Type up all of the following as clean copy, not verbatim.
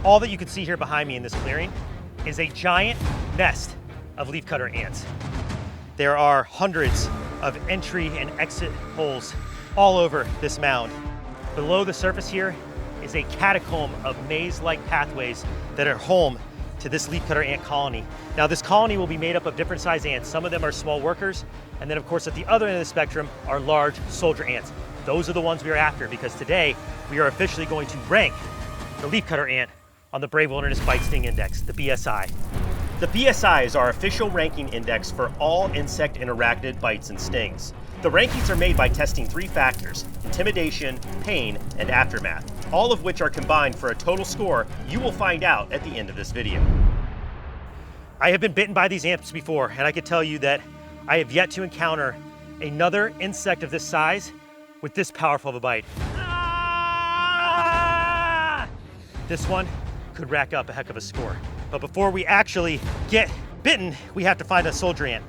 All that you can see here behind me in this clearing is a giant nest of leafcutter ants. There are hundreds of entry and exit holes all over this mound. Below the surface here is a catacomb of maze-like pathways that are home to this leafcutter ant colony. Now this colony will be made up of different size ants. Some of them are small workers, and then of course at the other end of the spectrum are large soldier ants. Those are the ones we are after, because today we are officially going to rank the leafcutter ant on the Brave Wilderness Bite Sting Index, the BSI. The BSI is our official ranking index for all insect and arachnid bites and stings. The rankings are made by testing 3 factors: intimidation, pain, and aftermath, all of which are combined for a total score you will find out at the end of this video. I have been bitten by these ants before, and I can tell you that I have yet to encounter another insect of this size with this powerful of a bite. Ah! This one could rack up a heck of a score. But before we actually get bitten, we have to find a soldier ant.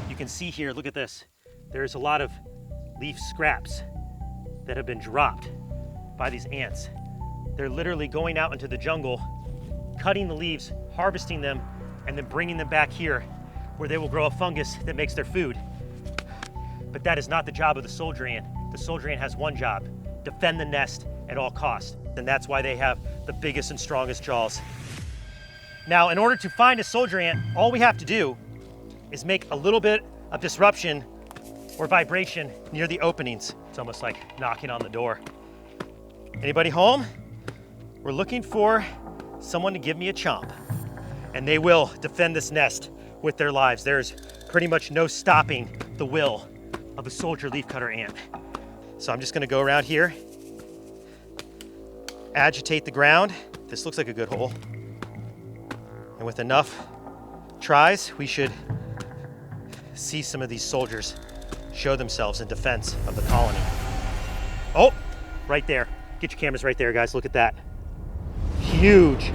You can see here, look at this. There's a lot of leaf scraps that have been dropped by these ants. They're literally going out into the jungle, cutting the leaves, harvesting them, and then bringing them back here where they will grow a fungus that makes their food. But that is not the job of the soldier ant. The soldier ant has one job: defend the nest at all costs. And that's why they have the biggest and strongest jaws. Now, in order to find a soldier ant, all we have to do is make a little bit of disruption or vibration near the openings. It's almost like knocking on the door. Anybody home? We're looking for someone to give me a chomp. And they will defend this nest with their lives. There's pretty much no stopping the will of a soldier leafcutter ant. So I'm just gonna go around here, agitate the ground. This looks like a good hole. And with enough tries, we should see some of these soldiers show themselves in defense of the colony. Oh, right there. Get your cameras right there, guys. Look at that. Huge.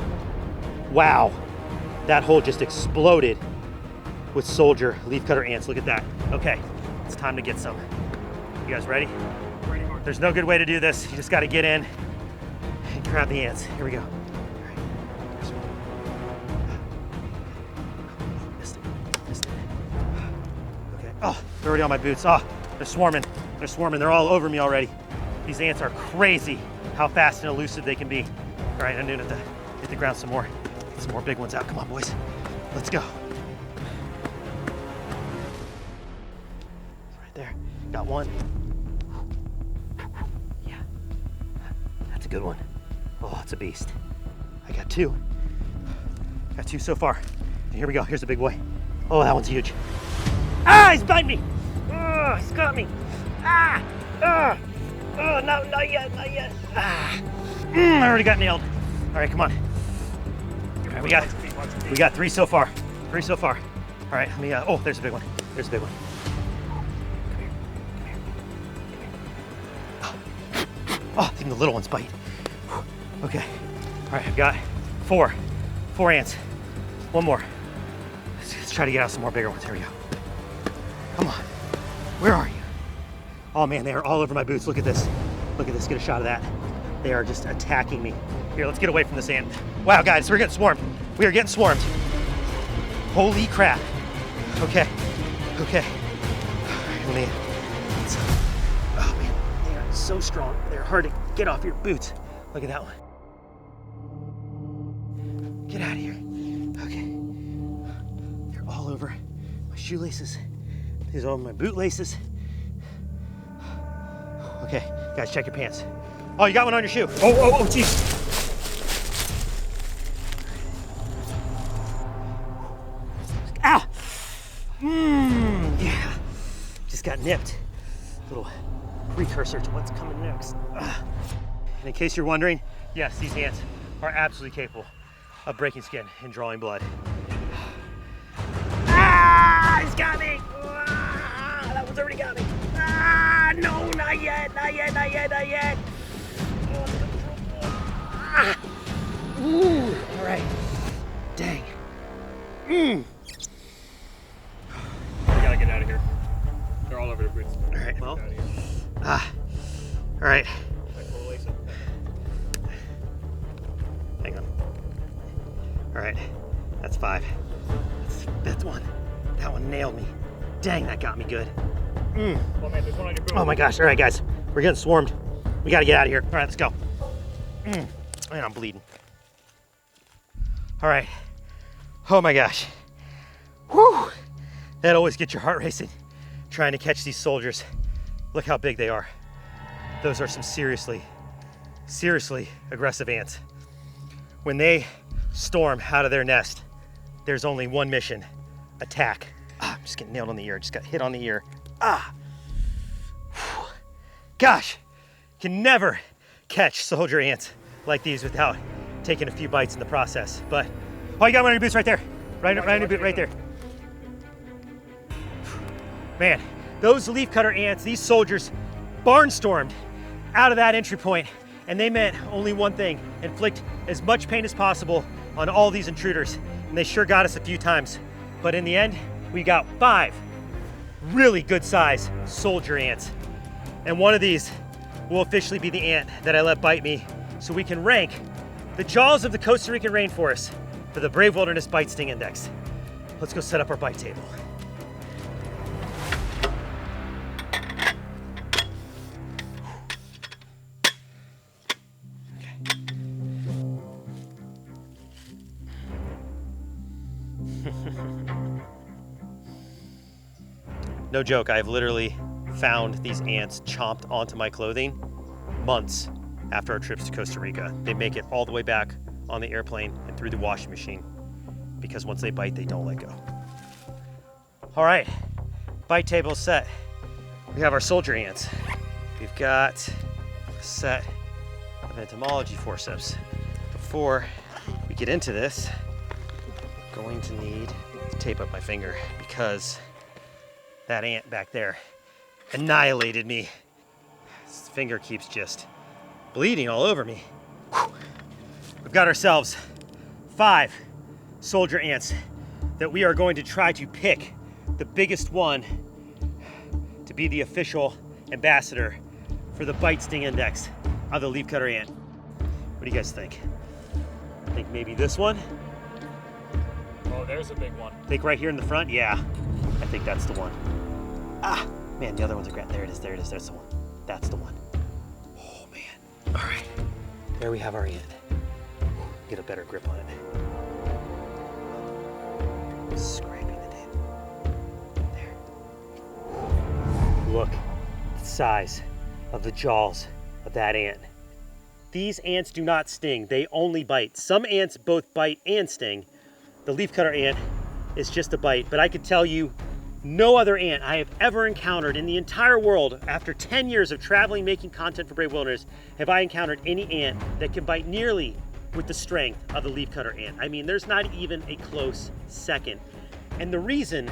Wow. That hole just exploded with soldier leafcutter ants. Look at that. Okay, it's time to get some. You guys ready? There's no good way to do this. You just got to get in and grab the ants. Here we go. Missed it. Okay. Oh, they're already on my boots. Oh, they're swarming. They're swarming. They're all over me already. These ants are crazy how fast and elusive they can be. All right, I'm gonna have to hit the ground some more. Get some more big ones out. Come on, boys. Let's go. Right there. Got one. Yeah. That's a good one. Oh, it's a beast. I got 2. Got 2 so far. And here we go. Here's the big boy. Oh, that one's huge. Ah, he's biting me. Oh, he's got me. Ah, ah. Oh, no, not yet, not yet. Ah. I already got nailed. All right, come on. All right, we got 3 so far. 3 so far. All right, let me, oh, there's a big one. There's a big one. Come here. Oh, even the little ones bite. Okay. All right, I've got 4 ants. One more. Let's try to get out some more bigger ones. Here we go. Come on. Where are you? Oh man, they are all over my boots. Look at this. Look at this. Get a shot of that. They are just attacking me. Here, let's get away from this ant. Wow, guys, we're getting swarmed. We are getting swarmed. Holy crap. Okay. Okay. Oh man, they are so strong. They're hard to get off your boots. Look at that one. Get out of here. Okay. They're all over my shoelaces. These are all my boot laces. Okay, guys, check your pants. Oh, you got one on your shoe. Oh, geez. Ow! Yeah. Just got nipped. Little precursor to what's coming next. And in case you're wondering, yes, these ants are absolutely capable of breaking skin and drawing blood. Ah! He's got me! Ah, that one's already got me. Ah! No, not yet, not yet, not yet, not yet. Ah. Ooh, all right. Dang. We gotta get out of here. They're all over the boots. All right, well. All right. All right, that's 5. That's 1. That one nailed me. Dang, that got me good. Oh man, there's one on your boat. Oh my gosh, all right guys, we're getting swarmed. We gotta get out of here. All right, let's go. Man, I'm bleeding. All right, oh my gosh. Whew, that always gets your heart racing, trying to catch these soldiers. Look how big they are. Those are some seriously aggressive ants. When they storm out of their nest, there's only one mission: attack. I'm just getting nailed on the ear, just got hit on the ear. Whew. Gosh, can never catch soldier ants like these without taking a few bites in the process. But, oh, you got one of your boots right there. Right on your boot right there. Man, those leafcutter ants, these soldiers, barnstormed out of that entry point, and they meant only one thing: inflict as much pain as possible on all these intruders. And they sure got us a few times. But in the end, we got 5 really good size soldier ants. And one of these will officially be the ant that I let bite me, so we can rank the jaws of the Costa Rican rainforest for the Brave Wilderness Bite Sting Index. Let's go set up our bite table. No joke, I've literally found these ants chomped onto my clothing months after our trips to Costa Rica. They make it all the way back on the airplane and through the washing machine because once they bite, they don't let go. All right, bite table set. We have our soldier ants. We've got a set of entomology forceps. Before we get into this, I'm going to need to tape up my finger because that ant back there annihilated me. His finger keeps just bleeding all over me. Whew. We've got ourselves 5 soldier ants that we are going to try to pick the biggest one to be the official ambassador for the Bite Sting Index of the leafcutter ant. What do you guys think? I think maybe this one? Oh, there's a big one. Think right here in the front? Yeah, I think that's the one. Ah, man, the other ones are great. There it is, that's the one. That's the one. Oh man, all right. There we have our ant. Get a better grip on it. Scraping the table. There. Look at the size of the jaws of that ant. These ants do not sting, they only bite. Some ants both bite and sting. The leafcutter ant is just a bite, but I could tell you no other ant I have ever encountered in the entire world, after 10 years of traveling, making content for Brave Wilderness, have I encountered any ant that can bite nearly with the strength of the leafcutter ant. I mean, there's not even a close second. And the reason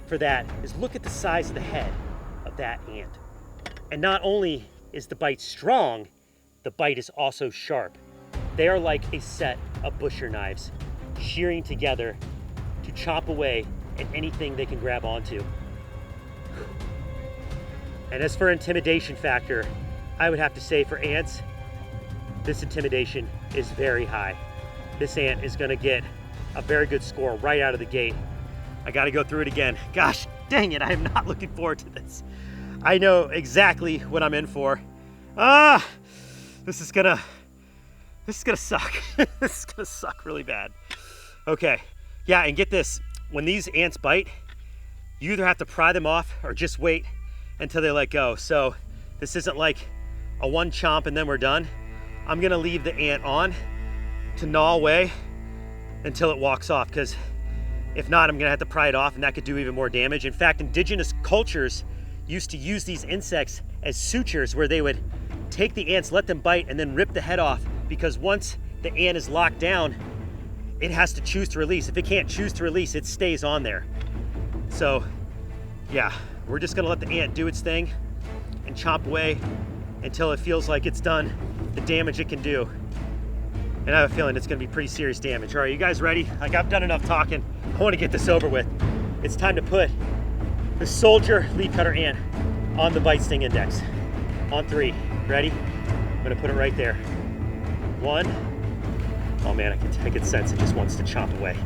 for that is look at the size of the head of that ant. And not only is the bite strong, the bite is also sharp. They are like a set of butcher knives, shearing together to chop away at anything they can grab onto. And as for intimidation factor, I would have to say for ants, this intimidation is very high. This ant is gonna get a very good score right out of the gate. I gotta go through it again. Gosh, dang it, I am not looking forward to this. I know exactly what I'm in for. This is gonna suck. This is gonna suck really bad. Okay, yeah, and get this, when these ants bite, you either have to pry them off or just wait until they let go. So this isn't like a one chomp and then we're done. I'm gonna leave the ant on to gnaw away until it walks off, because if not, I'm gonna have to pry it off and that could do even more damage. In fact, indigenous cultures used to use these insects as sutures, where they would take the ants, let them bite, and then rip the head off, because once the ant is locked down, it has to choose to release. If it can't choose to release, it stays on there. So yeah, we're just gonna let the ant do its thing and chomp away until it feels like it's done the damage it can do. And I have a feeling it's gonna be pretty serious damage. All right, you guys ready? Like, I've done enough talking. I wanna get this over with. It's time to put the soldier leafcutter ant on the Bite Sting Index. On 3, ready? I'm gonna put it right there. 1, Oh man, I can sense it just wants to chomp away.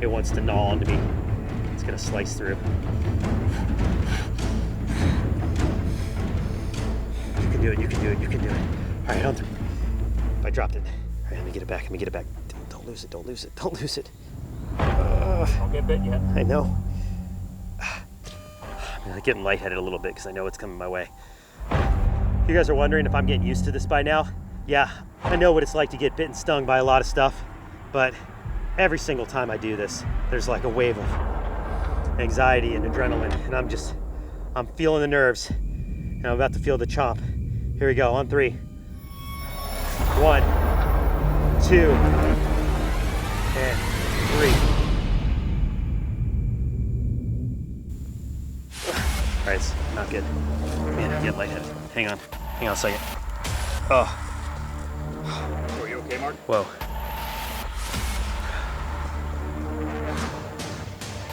It wants to gnaw onto me. It's gonna slice through. You can do it, you can do it, you can do it. All right, on through. I dropped it. All right, let me get it back, let me get it back. Don't lose it, don't lose it, don't lose it. Don't get bit yet. I know. I'm like getting lightheaded a little bit because I know it's coming my way. You guys are wondering if I'm getting used to this by now. Yeah, I know what it's like to get bit and stung by a lot of stuff, but every single time I do this, there's like a wave of anxiety and adrenaline, and I'm feeling the nerves, and I'm about to feel the chomp. Here we go, on 3. 1, 2, and 3. All right, it's not good. Man, I'm getting lightheaded. Hang on a second. Oh. Are you okay, Mark? Whoa.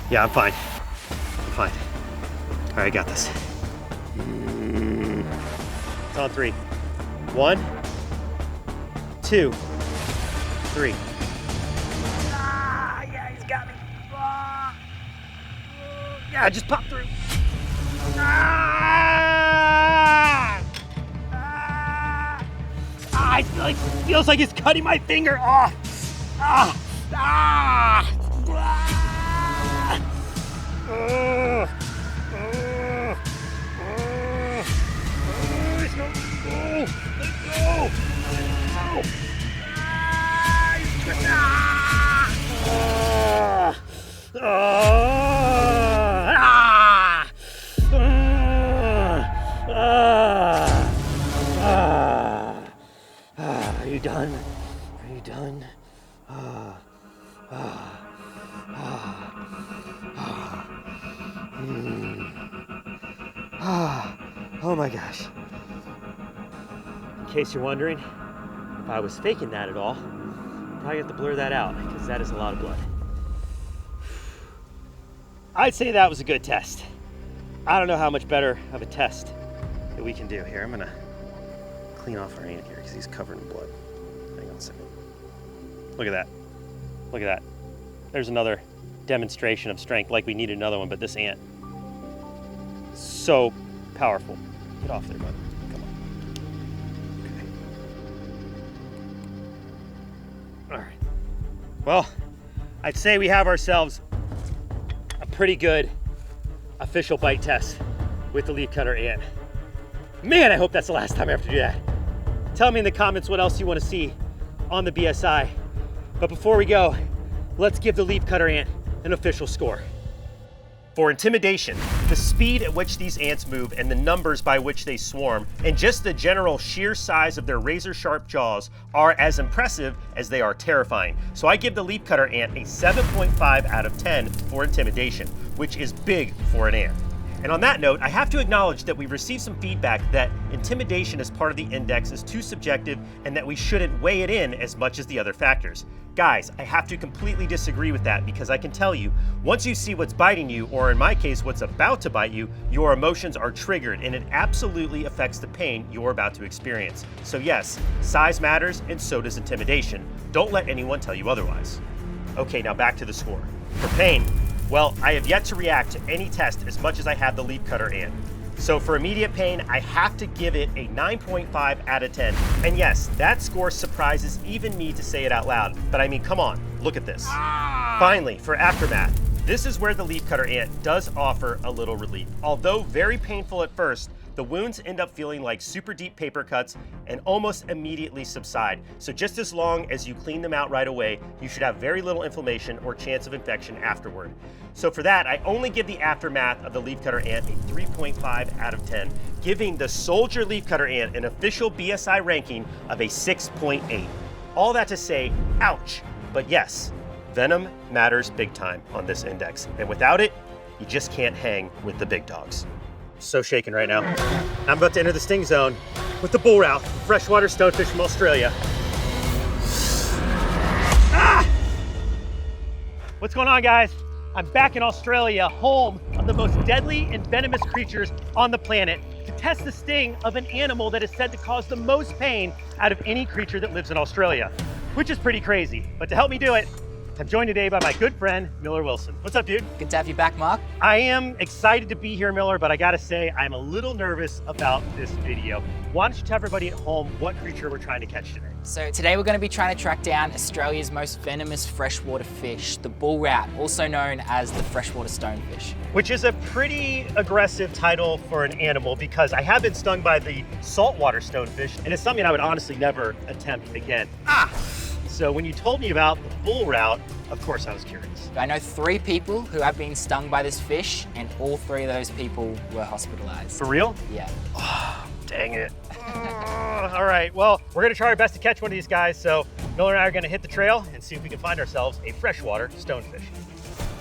Yeah, I'm fine. I'm fine. All right, I got this. It's on 3. 1, 2, 3. Ah, yeah, he's got me. Ah. Yeah, I just popped through. Ah! Ah! It feels like it's cutting my finger off. Ah! Ah! Ah! Let go! Let go! Ah! Are you done? Are you done? Oh my gosh. In case you're wondering if I was faking that at all, probably have to blur that out because that is a lot of blood. I'd say that was a good test. I don't know how much better of a test that we can do. Here, I'm gonna clean off our ant here because he's covered in blood. Hang on a second. Look at that. Look at that. There's another demonstration of strength, like we needed another one, but this ant, so powerful. Get off there, bud. Come on. Okay. All right. Well, I'd say we have ourselves a pretty good official bite test with the leafcutter ant. Man, I hope that's the last time I have to do that. Tell me in the comments what else you want to see on the BSI. But before we go, let's give the leafcutter ant an official score. For intimidation, the speed at which these ants move and the numbers by which they swarm, and just the general sheer size of their razor-sharp jaws are as impressive as they are terrifying. So I give the leafcutter ant a 7.5 out of 10 for intimidation, which is big for an ant. And on that note, I have to acknowledge that we've received some feedback that intimidation as part of the index is too subjective and that we shouldn't weigh it in as much as the other factors. Guys, I have to completely disagree with that because I can tell you, once you see what's biting you, or in my case, what's about to bite you, your emotions are triggered and it absolutely affects the pain you're about to experience. So yes, size matters and so does intimidation. Don't let anyone tell you otherwise. Okay, now back to the score. For pain, well, I have yet to react to any test as much as I have the leafcutter ant. So for immediate pain, I have to give it a 9.5 out of 10. And yes, that score surprises even me to say it out loud, but I mean, come on, look at this. Finally, for aftermath, this is where the leafcutter ant does offer a little relief. Although very painful at first, the wounds end up feeling like super deep paper cuts and almost immediately subside. So just as long as you clean them out right away, you should have very little inflammation or chance of infection afterward. So for that, I only give the aftermath of the leafcutter ant a 3.5 out of 10, giving the soldier leafcutter ant an official BSI ranking of a 6.8. All that to say, ouch. But yes, venom matters big time on this index. And without it, you just can't hang with the big dogs. So shaken right now. I'm about to enter the sting zone with the bull route, freshwater stonefish from Australia. Ah! What's going on, guys? I'm back in Australia, home of the most deadly and venomous creatures on the planet, to test the sting of an animal that is said to cause the most pain out of any creature that lives in Australia. which is pretty crazy. But to help me do it, I'm joined today by my good friend, Miller Wilson. What's up, dude? Good to have you back, Mark. I am excited to be here, Miller, but I gotta say, I'm a little nervous about this video. Why don't you tell everybody at home what creature we're trying to catch today? So today we're going to be trying to track down Australia's most venomous freshwater fish, the bull rat, also known as the freshwater stonefish. Which is a pretty aggressive title for an animal because I have been stung by the saltwater stonefish, and it's something I would honestly never attempt again. So when you told me about the bull rat, of course I was curious. I know 3 people who have been stung by this fish, and all 3 of those people were hospitalized. For real? Yeah. Dang it. All right, well, we're gonna try our best to catch one of these guys, so Miller and I are gonna hit the trail and see if we can find ourselves a freshwater stonefish.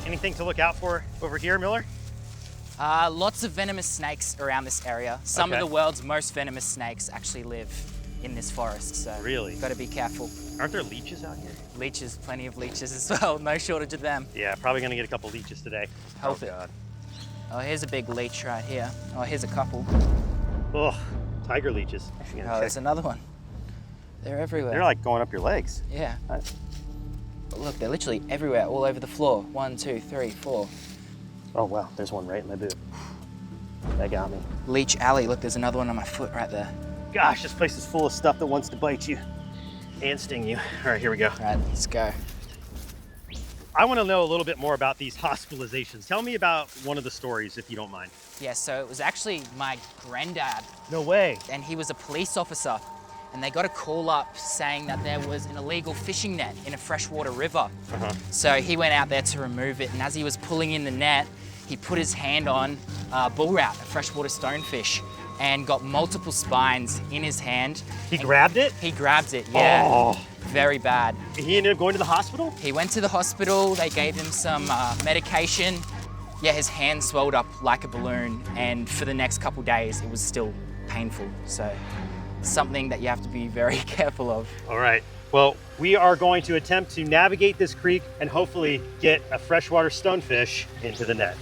Anything to look out for over here, Miller? Lots of venomous snakes around this area. Some Okay. of the world's most venomous snakes actually live in this forest, so Really? got to be careful. Aren't there leeches out here? Leeches, plenty of leeches as well. No shortage of them. Yeah, probably gonna get a couple leeches today. Hope Oh, it. God. Oh, here's a big leech right here. Oh, here's a couple. Oh, tiger leeches. Actually gonna Oh, check. there's another one. They're everywhere. They're like going up your legs. Yeah. Nice. But look, they're literally everywhere, all over the floor. 1, 2, 3, 4. Oh, wow, there's one right in my boot. That got me. Leech Alley. Look, there's another one on my foot right there. Gosh, this place is full of stuff that wants to bite you and sting you. All right, here we go. All right, let's go. I want to know a little bit more about these hospitalizations. Tell me about one of the stories, if you don't mind. Yeah, so it was actually my granddad, No way. and he was a police officer, and they got a call up saying that there was an illegal fishing net in a freshwater river. So he went out there to remove it, and as he was pulling in the net, he put his hand on bull rat, a freshwater stonefish, and got multiple spines in his hand. He And grabbed it? He grabbed it, yeah. Oh. Very bad. He ended up going to the hospital? He went to the hospital, they gave him some medication. Yeah, his hand swelled up like a balloon, and for the next couple days, it was still painful. So, something that you have to be very careful of. All right. Well, we are going to attempt to navigate this creek and hopefully get a freshwater stonefish into the net.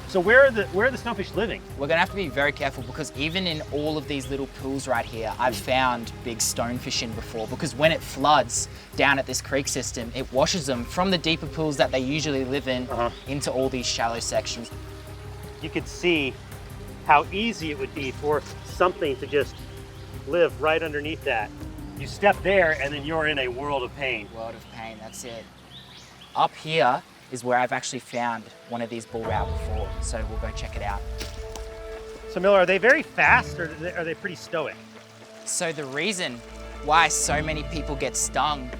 So where are the stonefish living? We're gonna have to be very careful because even in all of these little pools right here, I've found big stonefish in before, because when it floods down at this creek system, it washes them from the deeper pools that they usually live in into all these shallow sections. You could see how easy it would be for something to just live right underneath that. You step there and then you're in a world of pain. World of pain, that's it. Up here is where I've actually found one of these bull rat before, so we'll go check it out. So Miller, are they very fast or are they pretty stoic? So the reason why so many people get stung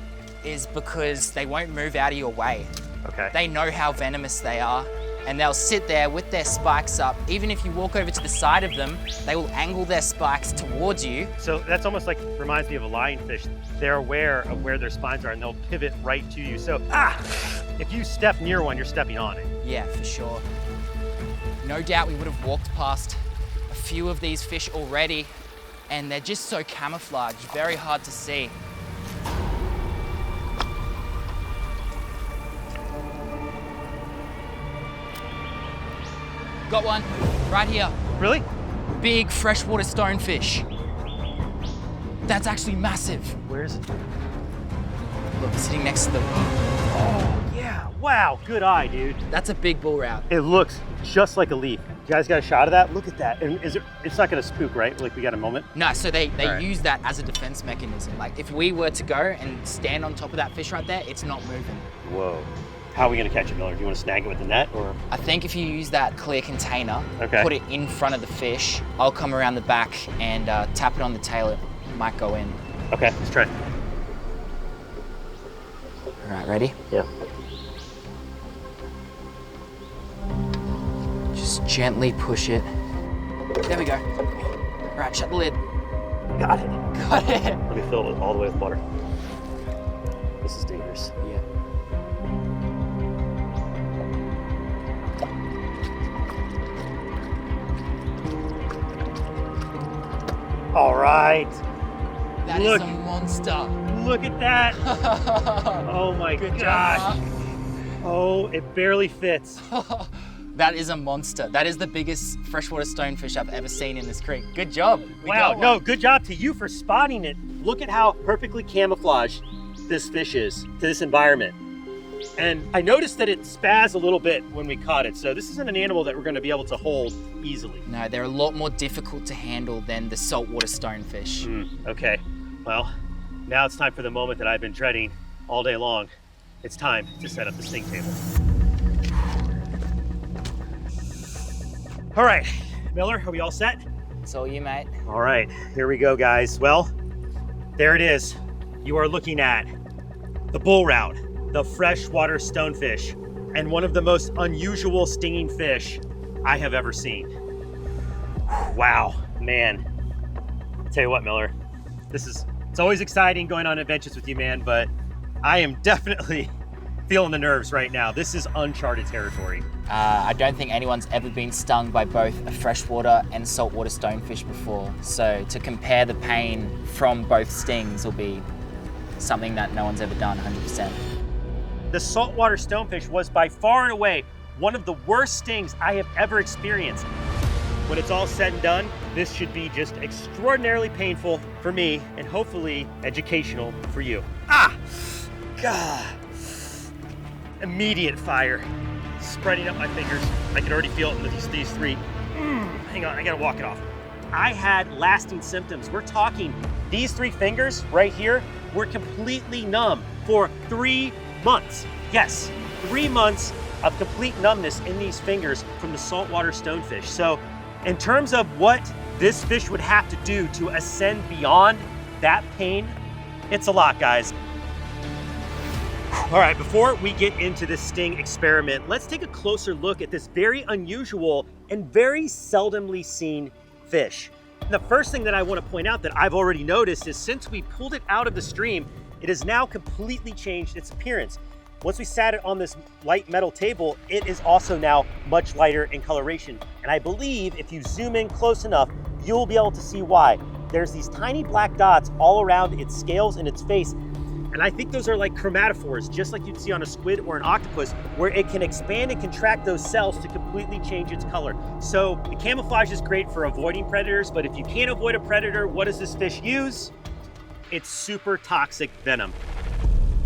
is because they won't move out of your way. Okay. They know how venomous they are, and they'll sit there with their spikes up. Even if you walk over to the side of them, they will angle their spikes towards you. So that's almost like, reminds me of a lionfish. They're aware of where their spines are and they'll pivot right to you. So, if you step near one, you're stepping on it. Yeah, for sure. No doubt we would have walked past a few of these fish already, and they're just so camouflaged, very hard to see. Got one, right here. Really? Big freshwater stonefish. That's actually massive. Where is it? Look, sitting next to the... Oh, yeah. Wow, good eye, dude. That's a big bull rat. It looks just like a leaf. You guys got a shot of that? Look at that. And it's not gonna spook, right? Like we got a moment? No, so they Alright. use that as a defense mechanism. Like if we were to go and stand on top of that fish right there, it's not moving. Whoa. How are we gonna catch it, Miller? Do you wanna snag it with the net or? I think if you use that clear container, Okay. put it in front of the fish, I'll come around the back and tap it on the tail. It might go in. Okay, let's try. All right, ready? Yeah. Just gently push it. There we go. All right, shut the lid. Got it. Got it. Let me fill it all the way with water. This is dangerous. Yeah. All right. That is a monster. Look at that. Oh my Good gosh. job, Oh, it barely fits. Mark. That is a monster. That is the biggest freshwater stonefish I've ever seen in this creek. Good job. We Wow, got one. no, good job to you for spotting it. Look at how perfectly camouflaged this fish is to this environment. And I noticed that it spazzed a little bit when we caught it. So this isn't an animal that we're gonna be able to hold easily. No, they're a lot more difficult to handle than the saltwater stonefish. Okay, well, now it's time for the moment that I've been dreading all day long. It's time to set up the sting table. All right, Miller, are we all set? It's all you, mate. All right, here we go, guys. Well, there it is. You are looking at the bull route, the freshwater stonefish, and one of the most unusual stinging fish I have ever seen. Wow, man. I'll tell you what, Miller, it's always exciting going on adventures with you, man, but I am definitely feeling the nerves right now. This is uncharted territory. I don't think anyone's ever been stung by both a freshwater and saltwater stonefish before. So to compare the pain from both stings will be something that no one's ever done 100%. The saltwater stonefish was by far and away one of the worst stings I have ever experienced. When it's all said and done, this should be just extraordinarily painful for me and hopefully educational for you. Ah! God! Immediate fire spreading up my fingers. I can already feel it in these three. Hang on, I gotta walk it off. I had lasting symptoms. We're talking these 3 fingers right here were completely numb for 3 months. Yes, 3 months of complete numbness in these fingers from the saltwater stonefish. So in terms of what this fish would have to do to ascend beyond that pain, it's a lot, guys. All right, before we get into this sting experiment, let's take a closer look at this very unusual and very seldomly seen fish. And the first thing that I want to point out that I've already noticed is since we pulled it out of the stream, it has now completely changed its appearance. Once we sat it on this light metal table, it is also now much lighter in coloration. And I believe if you zoom in close enough, you'll be able to see why. There's these tiny black dots all around its scales and its face. And I think those are like chromatophores, just like you'd see on a squid or an octopus, where it can expand and contract those cells to completely change its color. So the camouflage is great for avoiding predators, but if you can't avoid a predator, what does this fish use? It's super toxic venom.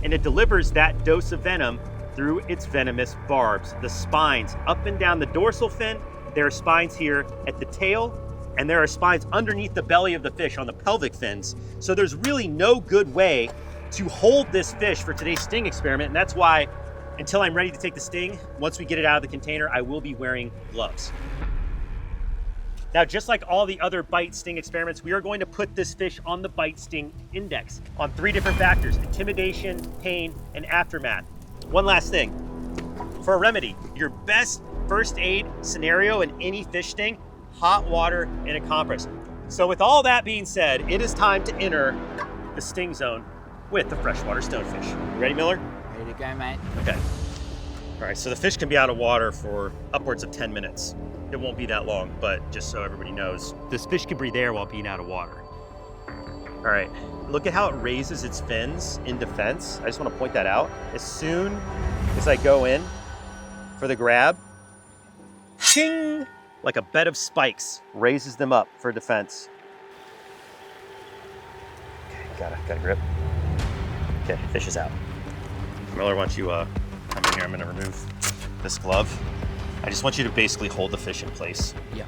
And it delivers that dose of venom through its venomous barbs, the spines up and down the dorsal fin. There are spines here at the tail, and there are spines underneath the belly of the fish on the pelvic fins. So there's really no good way to hold this fish for today's sting experiment. And that's why, until I'm ready to take the sting, once we get it out of the container, I will be wearing gloves. Now, just like all the other bite sting experiments, we are going to put this fish on the bite sting index on 3 different factors: intimidation, pain, and aftermath. One last thing, for a remedy, your best first aid scenario in any fish sting, hot water and a compress. So with all that being said, it is time to enter the sting zone with the freshwater stonefish. You ready, Miller? Ready to go, mate. Okay. All right, so the fish can be out of water for upwards of 10 minutes. It won't be that long, but just so everybody knows, this fish can breathe air while being out of water. All right, look at how it raises its fins in defense. I just want to point that out. As soon as I go in for the grab, ching, like a bed of spikes, raises them up for defense. Okay, got a grip. Okay, fish is out. Miller, why don't you come in here? I'm gonna remove this glove. I just want you to basically hold the fish in place. Yeah.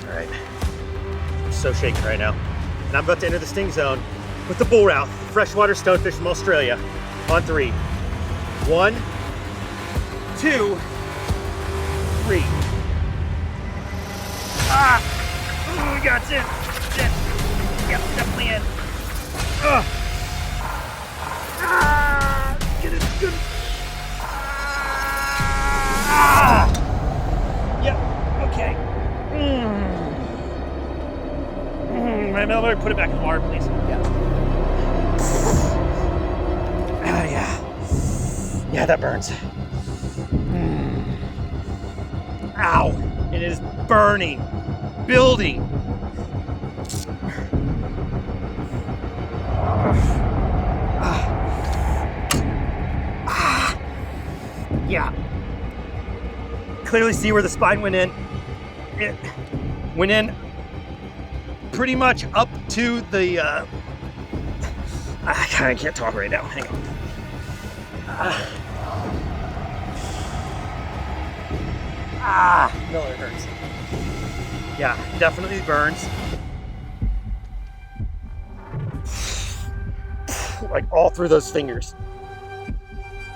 All right. I'm so shaking right now. And I'm about to enter the sting zone with the bull route, freshwater stonefish from Australia. On 3. 1, 2, 3. Ah! Oh, we got it. Yep, definitely in. Ugh. Ah! Get it good. Ah! Yep, okay. Miller, put it back in the water, please. Yeah. Ah, yeah. Yeah, that burns. Ow! It is burning, building. clearly see where the spine went in. It went in pretty much up to the, I can't talk right now, hang on. Miller hurts. Yeah, definitely burns. Like all through those fingers.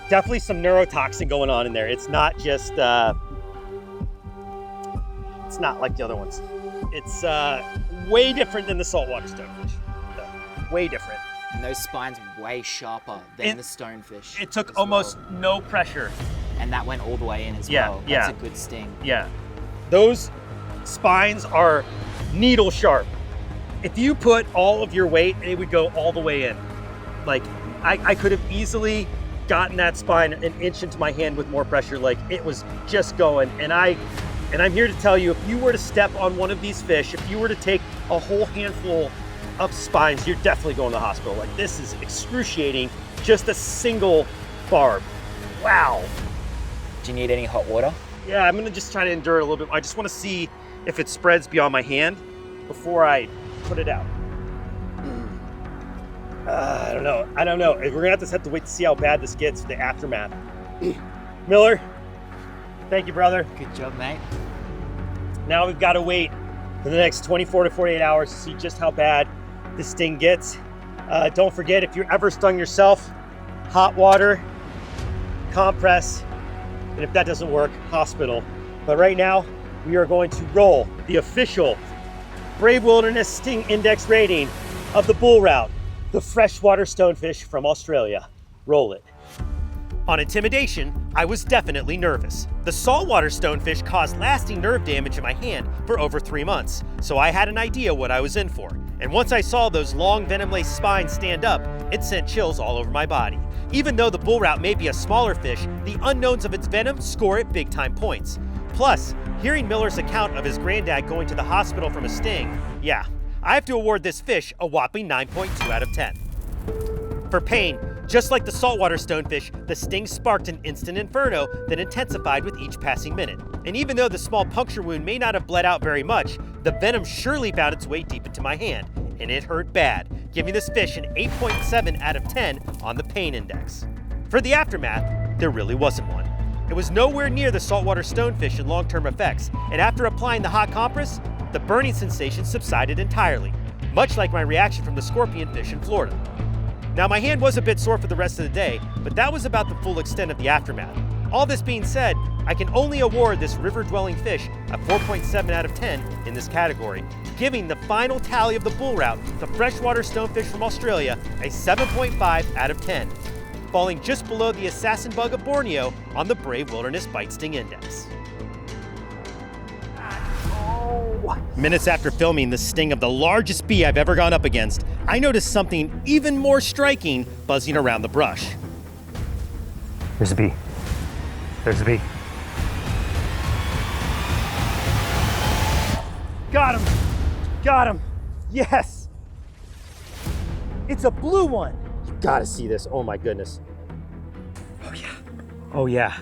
Definitely some neurotoxin going on in there. It's not just, it's not like the other ones. It's way different than the saltwater stonefish. Way different. And those spines way sharper than the stonefish. It took almost no pressure. And that went all the way in as Yeah, well. yeah. That's a good sting. Yeah. Those spines are needle sharp. If you put all of your weight, it would go all the way in. Like, I could have easily gotten that spine an inch into my hand with more pressure. Like, it was just going. And I'm here to tell you, if you were to step on one of these fish, if you were to take a whole handful of spines, you're definitely going to the hospital. Like, this is excruciating, just a single barb. Wow. Do you need any hot water? Yeah, I'm gonna just try to endure it a little bit. I just wanna see if it spreads beyond my hand before I put it out. I don't know. We're gonna have to wait to see how bad this gets, the aftermath. Miller, thank you, brother. Good job, mate. Now we've gotta wait for the next 24 to 48 hours to see just how bad the sting gets. Don't forget, if you're ever stung yourself, hot water, compress, and if that doesn't work, hospital. But right now, we are going to roll the official Brave Wilderness Sting Index rating of the bull route, the freshwater stonefish from Australia. Roll it. On intimidation, I was definitely nervous. The saltwater stonefish caused lasting nerve damage in my hand for over 3 months, so I had an idea what I was in for. And once I saw those long venom-laced spines stand up, it sent chills all over my body. Even though the bull route may be a smaller fish, the unknowns of its venom score it big-time points. Plus, hearing Miller's account of his granddad going to the hospital from a sting, yeah, I have to award this fish a whopping 9.2 out of 10. For pain, just like the saltwater stonefish, the sting sparked an instant inferno that intensified with each passing minute. And even though the small puncture wound may not have bled out very much, the venom surely found its way deep into my hand, and it hurt bad, giving this fish an 8.7 out of 10 on the pain index. For the aftermath, there really wasn't one. It was nowhere near the saltwater stonefish in long-term effects, and after applying the hot compress, the burning sensation subsided entirely, much like my reaction from the scorpion fish in Florida. Now, my hand was a bit sore for the rest of the day, but that was about the full extent of the aftermath. All this being said, I can only award this river-dwelling fish a 4.7 out of 10 in this category, giving the final tally of the bull route, the freshwater stonefish from Australia, a 7.5 out of 10, falling just below the assassin bug of Borneo on the Brave Wilderness Bite Sting Index. Minutes after filming the sting of the largest bee I've ever gone up against, I noticed something even more striking buzzing around the brush. There's a bee. There's a bee. Got him! Got him! Yes! It's a blue one! You gotta see this. Oh my goodness. Oh yeah. Oh yeah.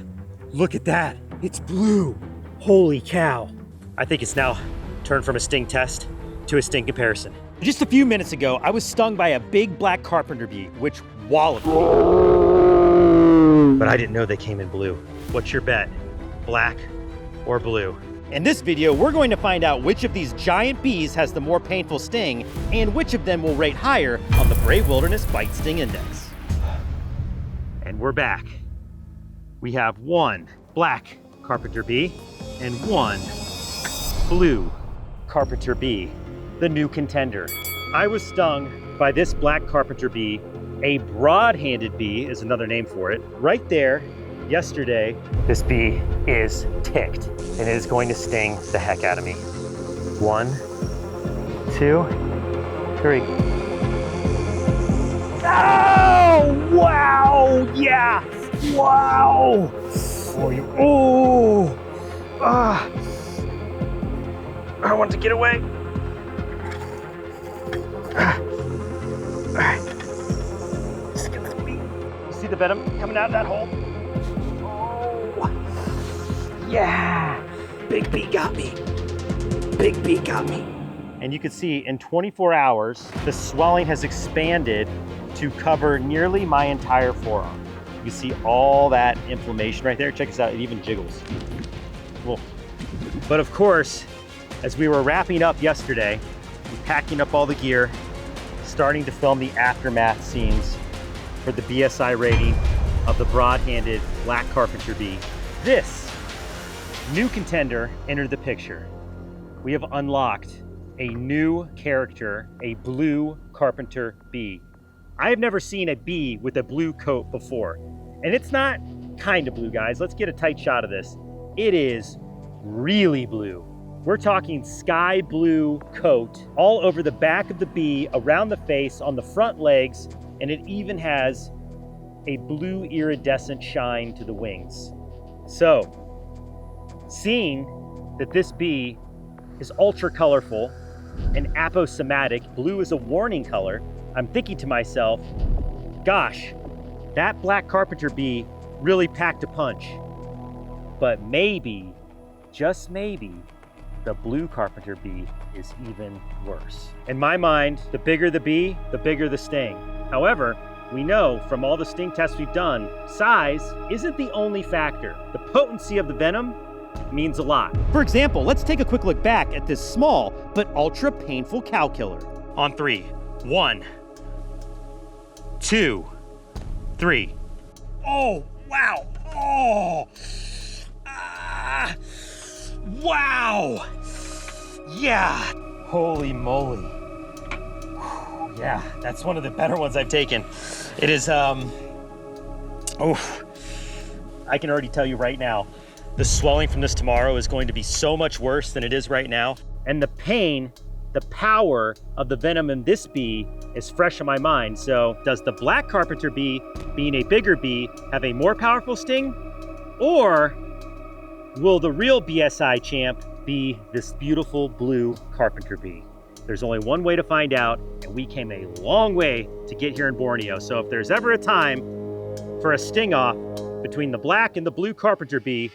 Look at that. It's blue. Holy cow. I think it's now turned from a sting test to a sting comparison. Just a few minutes ago, I was stung by a big black carpenter bee, which walloped me. But I didn't know they came in blue. What's your bet? Black or blue? In this video, we're going to find out which of these giant bees has the more painful sting and which of them will rate higher on the Brave Wilderness Bite Sting Index. And we're back. We have one black carpenter bee and one blue carpenter bee, the new contender. I was stung by this black carpenter bee. A broad-handed bee is another name for it. Right there, yesterday, this bee is ticked and it is going to sting the heck out of me. 1, 2, 3. Oh, wow, yeah, wow. Oh, ah. I want to get away. All right. Let's get this bee. You see the venom coming out of that hole? Oh, Yeah, big bee got me. Big bee got me. And you can see in 24 hours, the swelling has expanded to cover nearly my entire forearm. You can see all that inflammation right there. Check this out, it even jiggles. Cool. But of course, as we were wrapping up yesterday, we're packing up all the gear, starting to film the aftermath scenes for the BSI rating of the broad-handed black carpenter bee. This new contender entered the picture. We have unlocked a new character, a blue carpenter bee. I have never seen a bee with a blue coat before. And it's not kind of blue, guys. Let's get a tight shot of this. It is really blue. We're talking sky blue coat all over the back of the bee, around the face, on the front legs, and it even has a blue iridescent shine to the wings. So, seeing that this bee is ultra colorful and aposematic, blue is a warning color, I'm thinking to myself, gosh, that black carpenter bee really packed a punch. But maybe, just maybe, the blue carpenter bee is even worse. In my mind, the bigger the bee, the bigger the sting. However, we know from all the sting tests we've done, size isn't the only factor. The potency of the venom means a lot. For example, let's take a quick look back at this small but ultra painful cow killer. On 3, 1, 2, 3. Oh, wow. Oh, wow. Yeah. Holy moly. Yeah, that's one of the better ones I've taken. It is, I can already tell you right now, the swelling from this tomorrow is going to be so much worse than it is right now. And the pain, the power of the venom in this bee is fresh in my mind. So does the black carpenter bee, being a bigger bee, have a more powerful sting? Or will the real BSI champ be this beautiful blue carpenter bee? There's only one way to find out, and we came a long way to get here in Borneo. So if there's ever a time for a sting off between the black and the blue carpenter bee,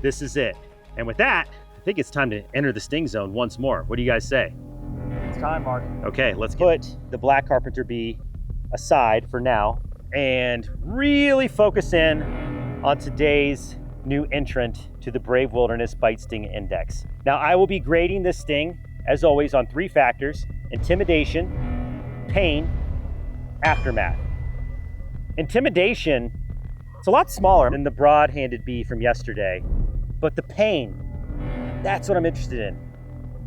this is it. And with that, I think it's time to enter the sting zone once more. What do you guys say? It's time, Mark. Okay, let's put the black carpenter bee aside for now and really focus in on today's new entrant to the Brave Wilderness Bite Sting Index. Now, I will be grading this sting, as always, on 3 factors: intimidation, pain, aftermath. Intimidation, it's a lot smaller than the broad-handed bee from yesterday, but the pain, that's what I'm interested in.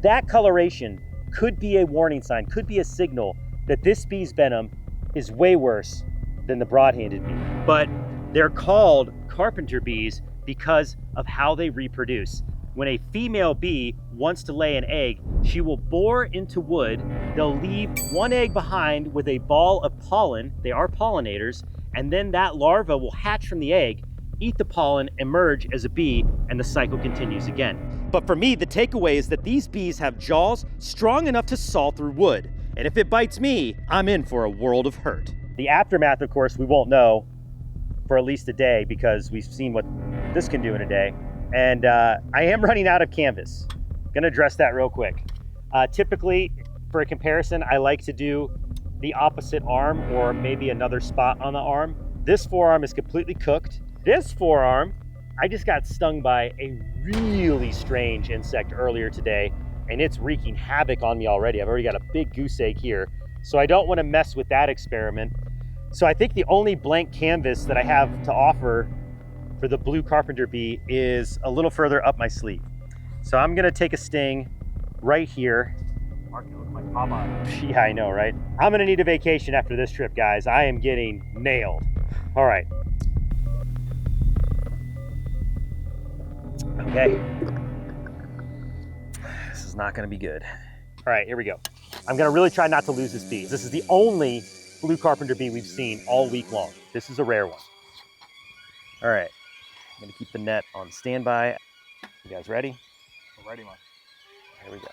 That coloration could be a warning sign, could be a signal that this bee's venom is way worse than the broad-handed bee. But they're called carpenter bees because of how they reproduce. When a female bee wants to lay an egg, she will bore into wood. They'll leave one egg behind with a ball of pollen. They are pollinators. And then that larva will hatch from the egg, eat the pollen, emerge as a bee, and the cycle continues again. But for me, the takeaway is that these bees have jaws strong enough to saw through wood. And if it bites me, I'm in for a world of hurt. The aftermath, of course, we won't know for at least a day because we've seen what this can do in a day. And I am running out of canvas. Gonna address that real quick. Typically, for a comparison, I like to do the opposite arm or maybe another spot on the arm. This forearm is completely cooked. This forearm, I just got stung by a really strange insect earlier today, and it's wreaking havoc on me already. I've already got a big goose egg here, so I don't want to mess with that experiment. So I think the only blank canvas that I have to offer for the blue carpenter bee is a little further up my sleeve. So I'm gonna take a sting right here. Mark, you look like Popeye. Yeah, I know, right? I'm gonna need a vacation after this trip, guys. I am getting nailed. All right. Okay. This is not gonna be good. All right, here we go. I'm gonna really try not to lose this bee. This is the only blue carpenter bee we've seen all week long. This is a rare one. All right, I'm gonna keep the net on standby. You guys ready? We're ready, Mark. Here we go.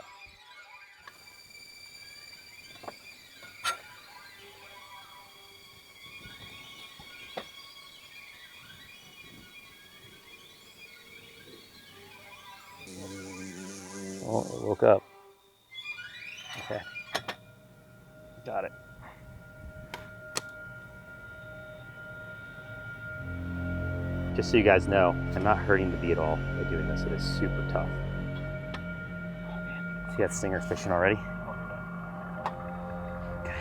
woke up. Okay. Got it. Just so you guys know, I'm not hurting the bee at all by doing this. It is super tough. Oh man, see that stinger fishing already? Okay.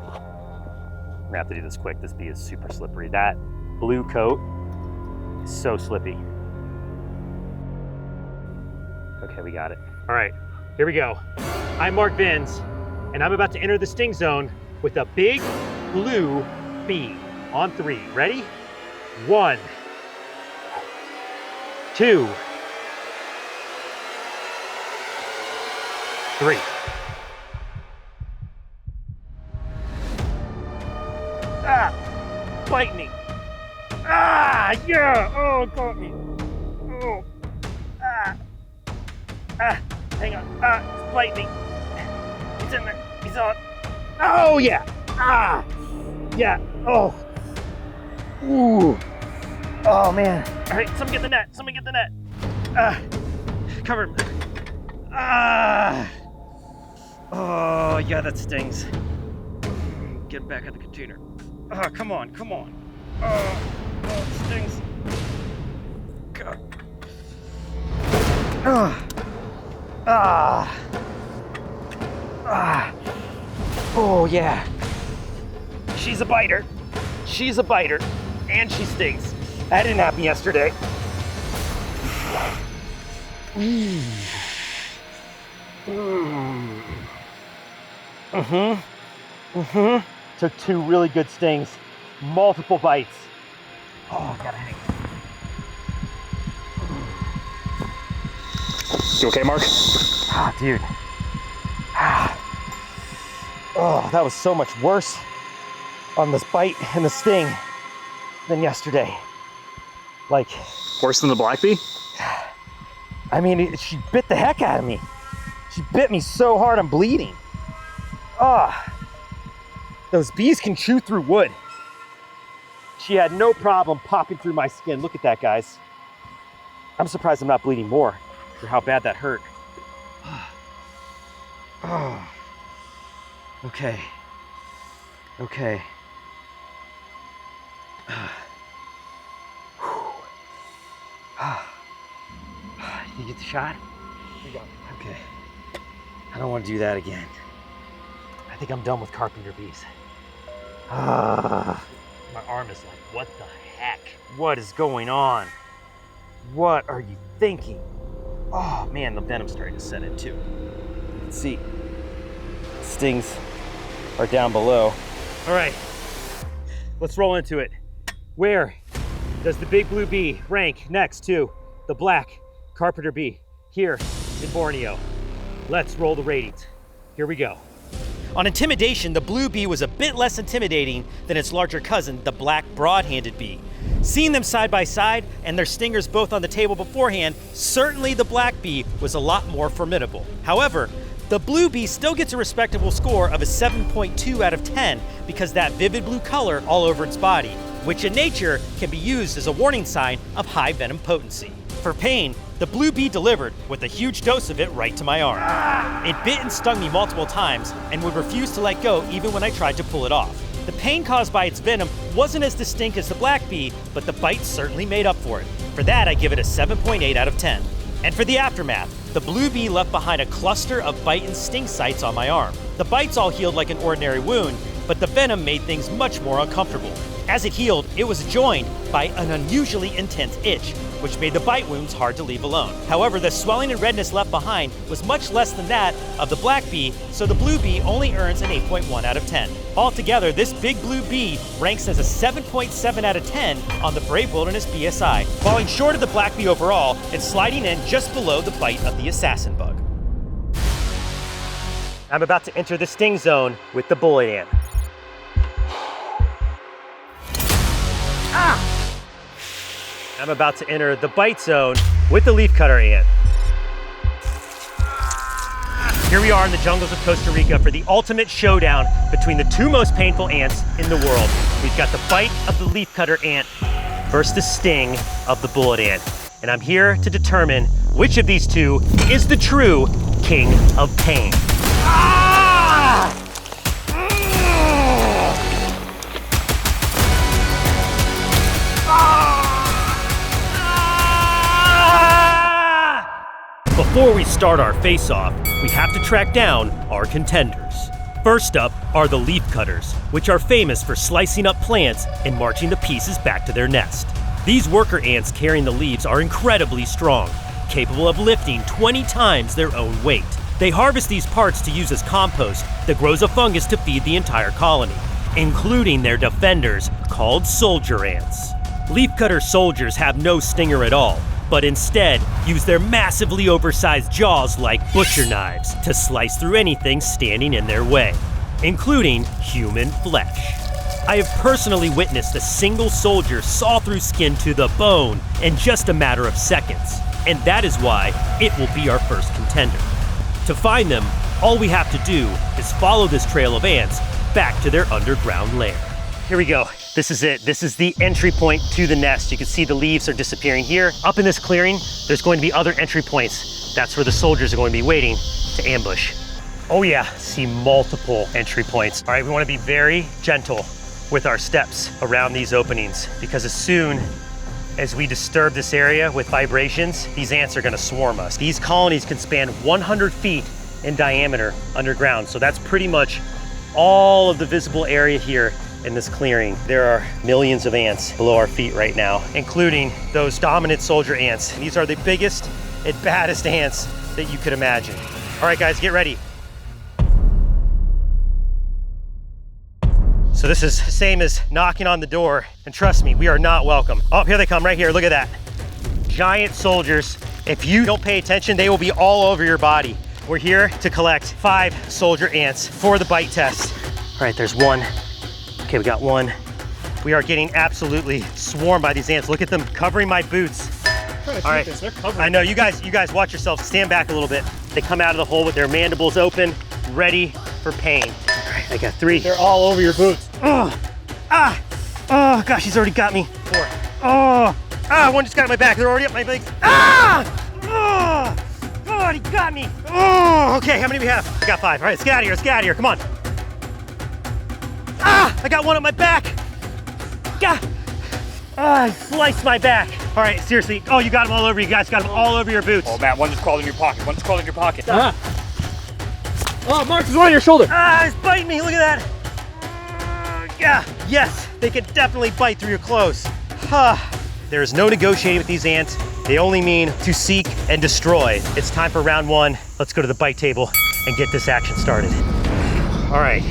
I'm gonna have to do this quick. This bee is super slippery. That blue coat is so slippy. Okay, we got it. All right, here we go. I'm Mark Vins, and I'm about to enter the sting zone with a big blue bee. On 3, ready? 1, 2, 3. Ah, bite me. Ah, yeah, oh, it got me. Oh, hang on, it's bite me. He's in there, he's on. Oh, yeah, yeah, oh. Ooh. Oh man. All right, someone get the net. Someone get the net. Cover him. Oh yeah, that stings. Get back at the container. Come on, come on. Oh, it stings. God. Oh yeah. She's a biter. She's a biter. And she stings. That didn't happen yesterday. Took 2 really good stings, multiple bites. Oh, I gotta hang. You okay, Mark? Dude. Oh, that was so much worse on this bite and the sting than yesterday. Like, Worse than the black bee? I mean, she bit the heck out of me. She bit me so hard I'm bleeding. Those bees can chew through wood. She had no problem popping through my skin. Look at that, guys. I'm surprised I'm not bleeding more for how bad that hurt. Okay. Okay. You get the shot? You got it. Okay. I don't want to do that again. I think I'm done with carpenter bees. My arm is like, what the heck? What is going on? What are you thinking? Oh man, the venom's starting to set in too. You can see, stings are down below. All right, let's roll into it. Where does the big blue bee rank next to the black carpenter bee here in Borneo? Let's roll the ratings. Here we go. On intimidation, the blue bee was a bit less intimidating than its larger cousin, the black broad-handed bee. Seeing them side by side and their stingers both on the table beforehand, certainly the black bee was a lot more formidable. However, the blue bee still gets a respectable score of a 7.2 out of 10 because that vivid blue color all over its body, which in nature can be used as a warning sign of high venom potency. For pain, the blue bee delivered with a huge dose of it right to my arm. It bit and stung me multiple times and would refuse to let go even when I tried to pull it off. The pain caused by its venom wasn't as distinct as the black bee, but the bite certainly made up for it. For that, I give it a 7.8 out of 10. And for the aftermath, the blue bee left behind a cluster of bite and sting sites on my arm. The bites all healed like an ordinary wound, but the venom made things much more uncomfortable. As it healed, it was joined by an unusually intense itch, which made the bite wounds hard to leave alone. However, the swelling and redness left behind was much less than that of the black bee, so the blue bee only earns an 8.1 out of 10. Altogether, this big blue bee ranks as a 7.7 out of 10 on the Brave Wilderness BSI, falling short of the black bee overall and sliding in just below the bite of the assassin bug. I'm about to enter the sting zone with the bullet ant. I'm about to enter the bite zone with the leafcutter ant. Here we are in the jungles of Costa Rica for the ultimate showdown between the 2 most painful ants in the world. We've got the bite of the leafcutter ant versus the sting of the bullet ant. And I'm here to determine which of these two is the true king of pain. Ah! Before we start our face-off, we have to track down our contenders. First up are the leafcutters, which are famous for slicing up plants and marching the pieces back to their nest. These worker ants carrying the leaves are incredibly strong, capable of lifting 20 times their own weight. They harvest these parts to use as compost that grows a fungus to feed the entire colony, including their defenders called soldier ants. Leafcutter soldiers have no stinger at all, but instead use their massively oversized jaws like butcher knives to slice through anything standing in their way, including human flesh. I have personally witnessed a single soldier saw through skin to the bone in just a matter of seconds, and that is why it will be our first contender. To find them, all we have to do is follow this trail of ants back to their underground lair. Here we go. This is it. This is the entry point to the nest. You can see the leaves are disappearing here. Up in this clearing, there's going to be other entry points. That's where the soldiers are going to be waiting to ambush. Oh yeah, see multiple entry points. All right, we want to be very gentle with our steps around these openings, because as soon as we disturb this area with vibrations, these ants are going to swarm us. These colonies can span 100 feet in diameter underground, so that's pretty much all of the visible area here in this clearing. There are millions of ants below our feet right now, including those dominant soldier ants. These are the biggest and baddest ants that you could imagine. All right, guys, get ready. So this is the same as knocking on the door, and trust me, we are not welcome. Oh, here they come right here, look at that. Giant soldiers. If you don't pay attention, they will be all over your body. We're here to collect 5 soldier ants for the bite test. All right, there's one. Okay, we got one. We are getting absolutely swarmed by these ants. Look at them covering my boots. All right, they're covering. I know, you guys watch yourselves. Stand back a little bit. They come out of the hole with their mandibles open, ready for pain. All right, I got 3. They're all over your boots. Oh, oh gosh, he's already got me. 4. One just got on my back. They're already up my legs. God, he got me. Oh, okay, how many do we have? I got 5. All right, let's get out of here, come on. I got one on my back. I sliced my back. All right, seriously. Oh, you got them all over you guys. Got them all over your boots. Oh, Matt, one just crawled in your pocket. Oh, Mark, there's one on your shoulder. He's biting me. Look at that. Yes, they can definitely bite through your clothes. There is no negotiating with these ants. They only mean to seek and destroy. It's time for round 1. Let's go to the bite table and get this action started. All right.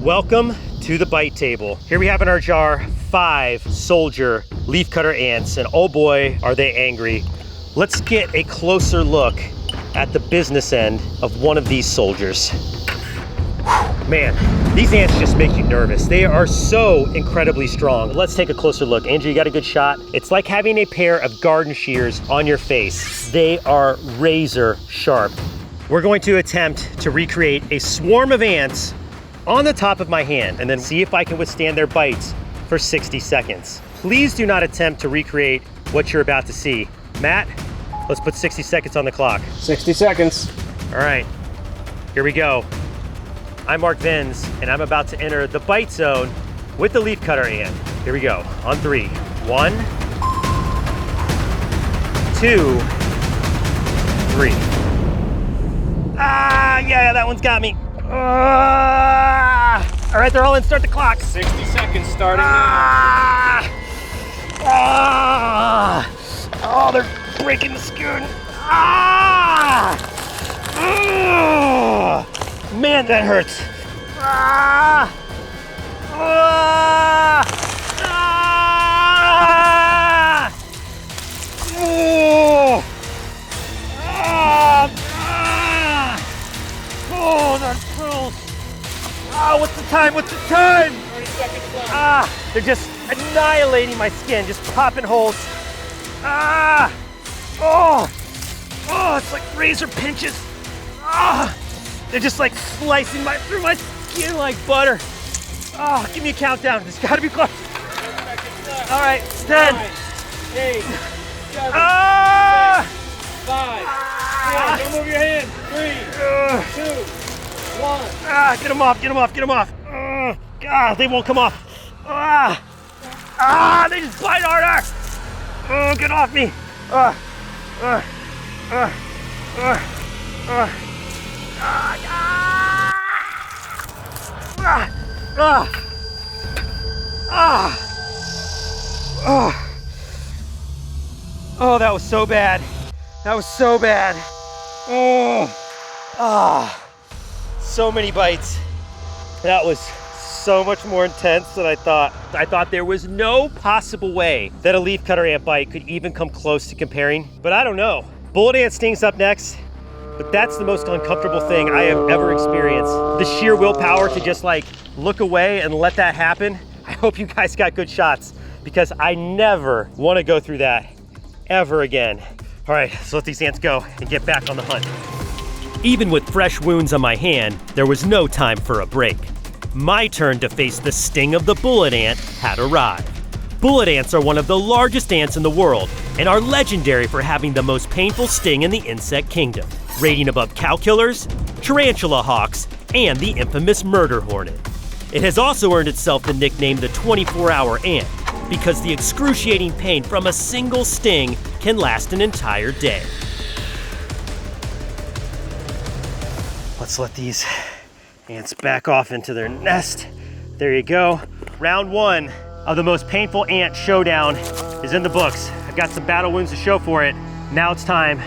Welcome to the bite table. Here we have in our jar 5 soldier leafcutter ants, and oh boy, are they angry. Let's get a closer look at the business end of one of these soldiers. Man, these ants just make you nervous. They are so incredibly strong. Let's take a closer look. Andrew, you got a good shot? It's like having a pair of garden shears on your face. They are razor sharp. We're going to attempt to recreate a swarm of ants on the top of my hand and then see if I can withstand their bites for 60 seconds. Please do not attempt to recreate what you're about to see. Matt, let's put 60 seconds on the clock. 60 seconds. All right, here we go. I'm Mark Vins, and I'm about to enter the bite zone with the leafcutter ant. Here we go, on 3. 1, 2, 3. Yeah, that one's got me. All right, they're all in. Start the clock. 60 seconds starting now. Oh, they're breaking the skin. Man, that hurts. Oh, that hurts. What's the time? 30 seconds left. They're just annihilating my skin, just popping holes. It's like razor pinches. They're just like slicing through my skin like butter. Give me a countdown. It's gotta be close. 10 seconds left. All right, 10. 9, 8, 7, 6, 5, Don't move your hand. 3, 2, 1. Get them off, get them off, get them off. God, they won't come off. They just bite harder. Get off me. Oh, that was so bad. That was so bad. So many bites. That was so much more intense than I thought. I thought there was no possible way that a leafcutter ant bite could even come close to comparing, but I don't know. Bullet ant stings up next, but that's the most uncomfortable thing I have ever experienced. The sheer willpower to just like look away and let that happen. I hope you guys got good shots because I never want to go through that ever again. All right, so let these ants go and get back on the hunt. Even with fresh wounds on my hand, there was no time for a break. My turn to face the sting of the bullet ant had arrived. Bullet ants are one of the largest ants in the world and are legendary for having the most painful sting in the insect kingdom, rating above cow killers, tarantula hawks, and the infamous murder hornet. It has also earned itself the nickname the 24-hour ant because the excruciating pain from a single sting can last an entire day. Let's let these ants back off into their nest. There you go. Round 1 of the most painful ant showdown is in the books. I've got some battle wounds to show for it. Now it's time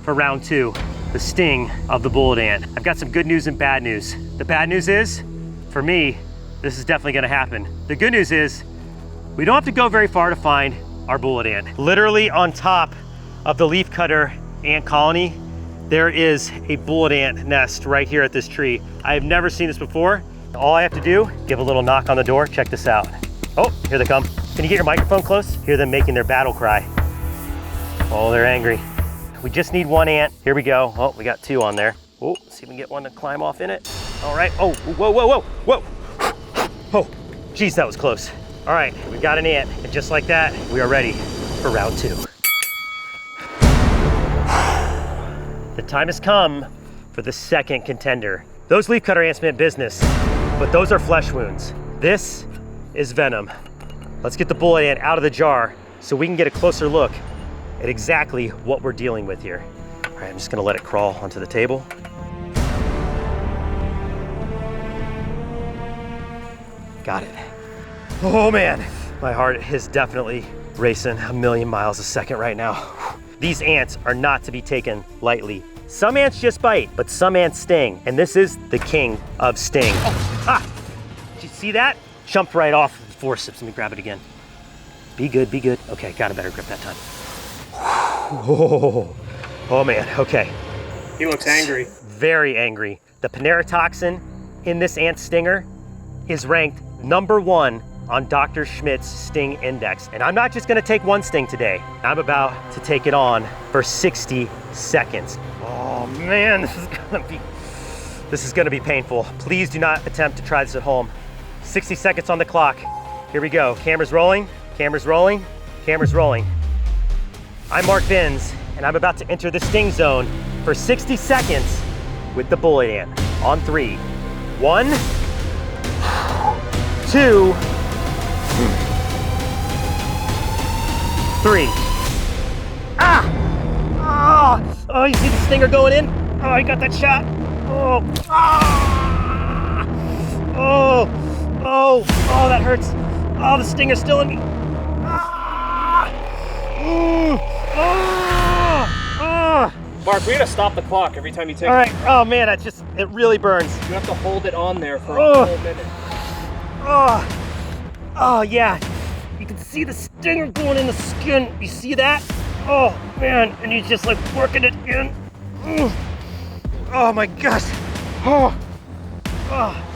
for round 2, the sting of the bullet ant. I've got some good news and bad news. The bad news is, for me, this is definitely gonna happen. The good news is, we don't have to go very far to find our bullet ant. Literally on top of the leafcutter ant colony, there is a bullet ant nest right here at this tree. I have never seen this before. All I have to do, give a little knock on the door. Check this out. Oh, here they come. Can you get your microphone close? Hear them making their battle cry. Oh, they're angry. We just need one ant. Here we go. Oh, we got 2 on there. Oh, see if we can get one to climb off in it. All right. Oh, whoa, whoa, whoa, whoa. Oh, geez, that was close. All right, we got an ant. And just like that, we are ready for round 2. The time has come for the second contender. Those leafcutter ants meant business, but those are flesh wounds. This is venom. Let's get the bullet ant out of the jar so we can get a closer look at exactly what we're dealing with here. All right, I'm just gonna let it crawl onto the table. Got it. Oh man, my heart is definitely racing a million miles a second right now. These ants are not to be taken lightly. Some ants just bite, but some ants sting, and this is the king of sting. Oh. Did you see that? Jumped right off the forceps. Let me grab it again. Be good, be good. Okay, got a better grip that time. Oh man, okay. He looks angry. Very angry. The panerotoxin in this ant stinger is ranked #1 on Dr. Schmidt's sting index. And I'm not just gonna take one sting today. I'm about to take it on for 60 seconds. Oh man, this is gonna be painful. Please do not attempt to try this at home. 60 seconds on the clock. Here we go. Camera's rolling, camera's rolling, camera's rolling. I'm Mark Vins, and I'm about to enter the sting zone for 60 seconds with the bullet ant. On 3. 1, 2, 3. Oh, you see the stinger going in? Oh, I got that shot. Oh, that hurts. Oh, the stinger's still in me. Mark, we gotta stop the clock every time you take All right. Oh man, it really burns. You have to hold it on there for a whole minute. Oh yeah. You can see the stinger going in the skin. You see that? Oh man, and he's just like working it in. Oh my gosh.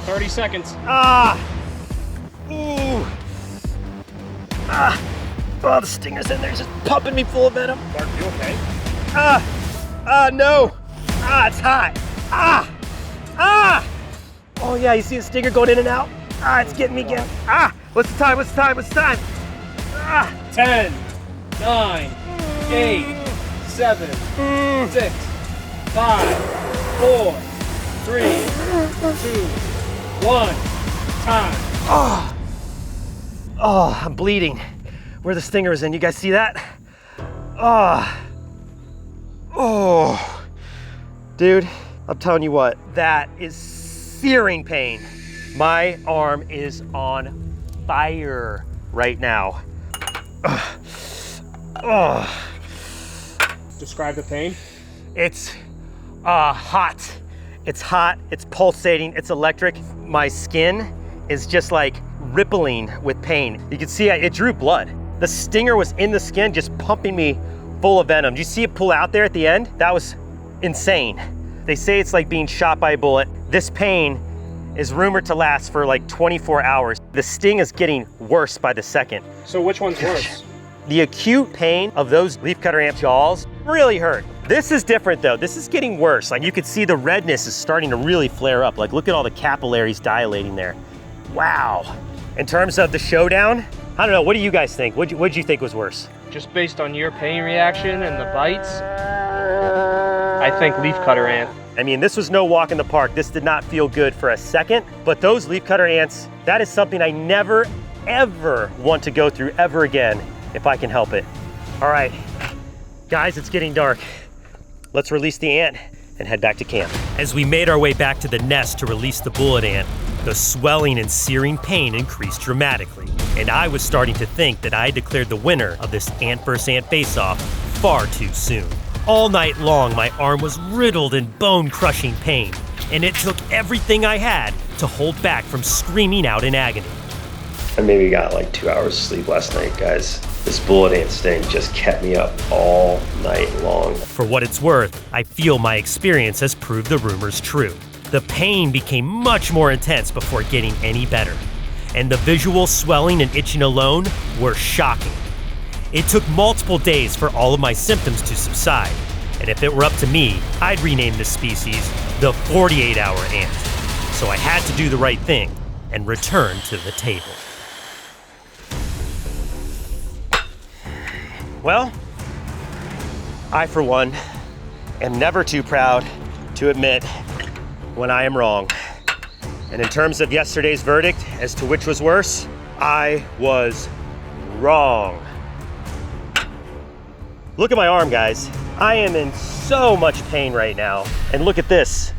30 seconds. Oh, the stinger's in there just pumping me full of venom. Mark, you okay? No. It's hot. Oh yeah, you see the stinger going in and out? It's getting me again. What's the time? 10, 9, 8, 7, 6, 5, 4, 3, 2, 1. Time. Oh, I'm bleeding where the stinger is in. You guys see that? Oh, dude, I'm telling you what, that is searing pain. My arm is on fire right now. Describe the pain. It's hot. It's hot, it's pulsating, it's electric. My skin is just like rippling with pain. You can see it drew blood. The stinger was in the skin, just pumping me full of venom. Do you see it pull out there at the end? That was insane. They say it's like being shot by a bullet. This pain is rumored to last for like 24 hours. The sting is getting worse by the second. So which one's worse? The acute pain of those leafcutter ant jaws really hurt. This is different though. This is getting worse. Like you could see the redness is starting to really flare up. Like look at all the capillaries dilating there. Wow. In terms of the showdown, I don't know, what do you guys think? What'd you think was worse? Just based on your pain reaction and the bites, I think leafcutter ant. I mean, this was no walk in the park. This did not feel good for a second, but those leafcutter ants, that is something I never, ever want to go through ever again if I can help it. All right, guys, it's getting dark. Let's release the ant and head back to camp. As we made our way back to the nest to release the bullet ant, the swelling and searing pain increased dramatically, and I was starting to think that I had declared the winner of this ant versus ant face-off far too soon. All night long, my arm was riddled in bone-crushing pain, and it took everything I had to hold back from screaming out in agony. I maybe got like 2 hours of sleep last night, guys. This bullet ant sting just kept me up all night long. For what it's worth, I feel my experience has proved the rumors true. The pain became much more intense before getting any better, and the visual swelling and itching alone were shocking. It took multiple days for all of my symptoms to subside, and if it were up to me, I'd rename this species the 48-hour ant. So I had to do the right thing and return to the table. Well, I, for one, am never too proud to admit when I am wrong. And in terms of yesterday's verdict as to which was worse, I was wrong. Look at my arm, guys. I am in so much pain right now. And look at this.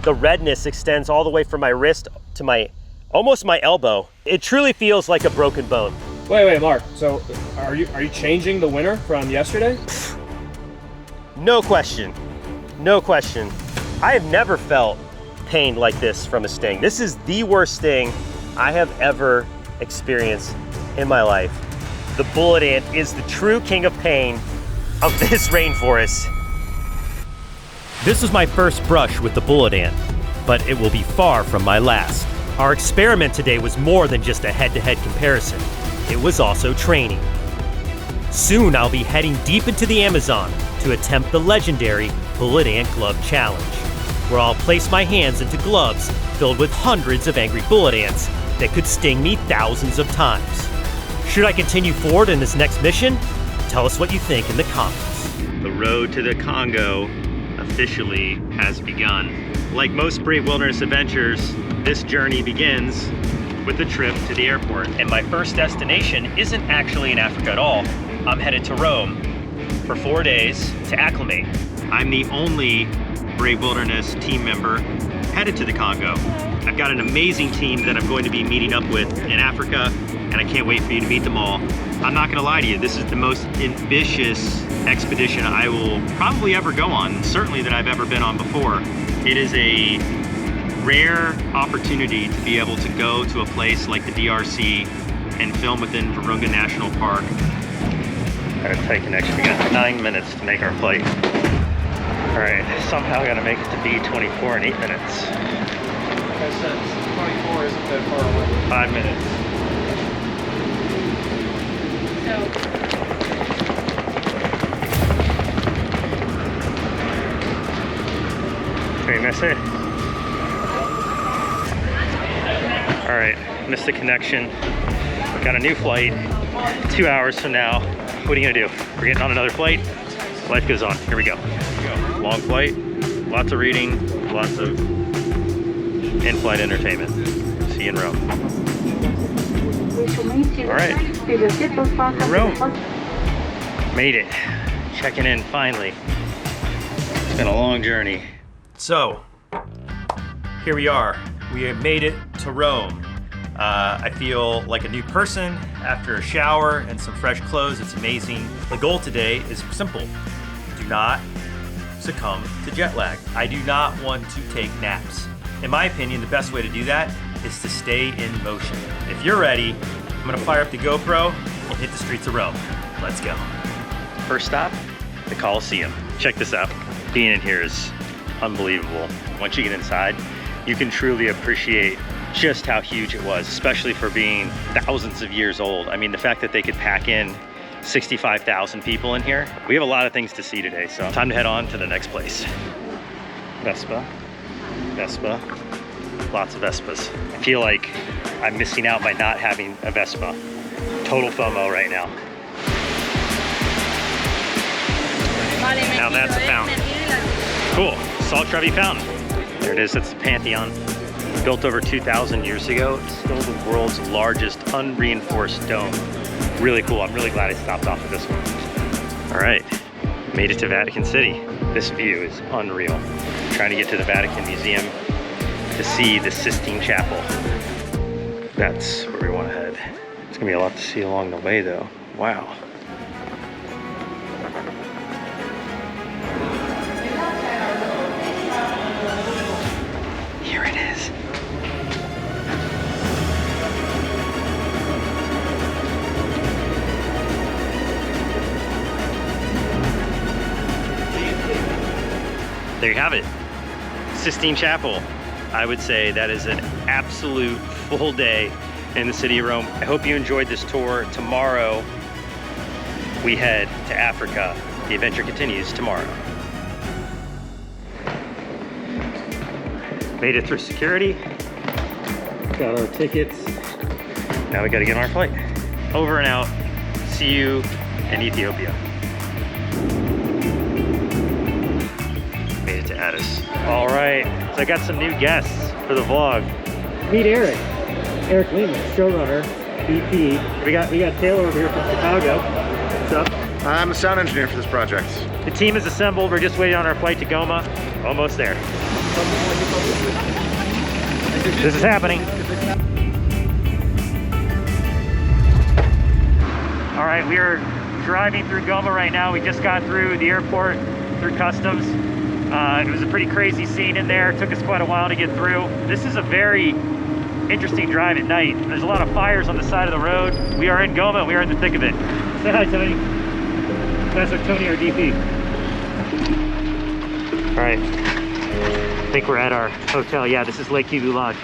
The redness extends all the way from my wrist to almost my elbow. It truly feels like a broken bone. Wait, Mark. So are you changing the winner from yesterday? No question. No question. I have never felt pain like this from a sting. This is the worst sting I have ever experienced in my life. The bullet ant is the true king of pain of this rainforest. This was my first brush with the bullet ant, but it will be far from my last. Our experiment today was more than just a head-to-head comparison. It was also training. Soon I'll be heading deep into the Amazon to attempt the legendary Bullet Ant Glove Challenge, where I'll place my hands into gloves filled with hundreds of angry bullet ants that could sting me thousands of times. Should I continue forward in this next mission? Tell us what you think in the comments. The road to the Congo officially has begun. Like most brave wilderness adventures, this journey begins with a trip to the airport. And my first destination isn't actually in Africa at all. I'm headed to Rome for 4 days to acclimate. I'm the only Brave Wilderness team member headed to the Congo. I've got an amazing team that I'm going to be meeting up with in Africa, and I can't wait for you to meet them all. I'm not gonna lie to you, this is the most ambitious expedition I will probably ever go on, certainly that I've ever been on before. It is a rare opportunity to be able to go to a place like the DRC and film within Virunga National Park. Got a tight connection. We got 9 minutes to make our flight. All right, somehow I gotta make it to B24 in 8 minutes. Like I said, 24 isn't that far away. 5 minutes. Did we miss it? All right, missed the connection. Got a new flight 2 hours from now. What are you gonna do? We're getting on another flight. Life goes on. Here we go. long flight, lots of reading, lots of in-flight entertainment. See you in Rome. All right, Rome. Made it. Checking in finally. It's been a long journey. So, here we are. We have made it to Rome. I feel like a new person after a shower and some fresh clothes. It's amazing. The goal today is simple. Do not succumb to jet lag. I do not want to take naps. In my opinion, the best way to do that is to stay in motion. If you're ready, I'm gonna fire up the GoPro and hit the streets of Rome. Let's go. First stop, the Colosseum. Check this out. Being in here is unbelievable. Once you get inside, you can truly appreciate just how huge it was, especially for being thousands of years old. I mean, the fact that they could pack in 65,000 people in here. We have a lot of things to see today, so time to head on to the next place. Vespa, Vespa, lots of Vespas. I feel like I'm missing out by not having a Vespa. Total FOMO right now. Now that's a fountain. Cool, Salt Trevi Fountain. There it is, that's the Pantheon. Built over 2,000 years ago, it's still the world's largest unreinforced dome. Really cool, I'm really glad I stopped off at this one. All right, made it to Vatican City. This view is unreal. I'm trying to get to the Vatican Museum to see the Sistine Chapel. That's where we want to head. It's gonna be a lot to see along the way though. Wow. Here it is. There you have it, Sistine Chapel. I would say that is an absolute full day in the city of Rome. I hope you enjoyed this tour. Tomorrow, we head to Africa. The adventure continues tomorrow. Made it through security. Got our tickets. Now we gotta get on our flight. Over and out. See you in Ethiopia. Made it to Addis. All right, so I got some new guests for the vlog. Meet Eric. Eric Lehman, showrunner, BP. We got Taylor over here from Chicago. What's up? I'm a sound engineer for this project. The team is assembled. We're just waiting on our flight to Goma. Almost there. This is happening. All right, we are driving through Goma right now. We just got through the airport, through customs. It was a pretty crazy scene in there. It took us quite a while to get through. This is a very interesting drive at night. There's a lot of fires on the side of the road. We are in Goma. We are in the thick of it. Say hi, Tony. That's our Tony, our DP. All right. I think we're at our hotel. Yeah, this is Lake Kivu Lodge.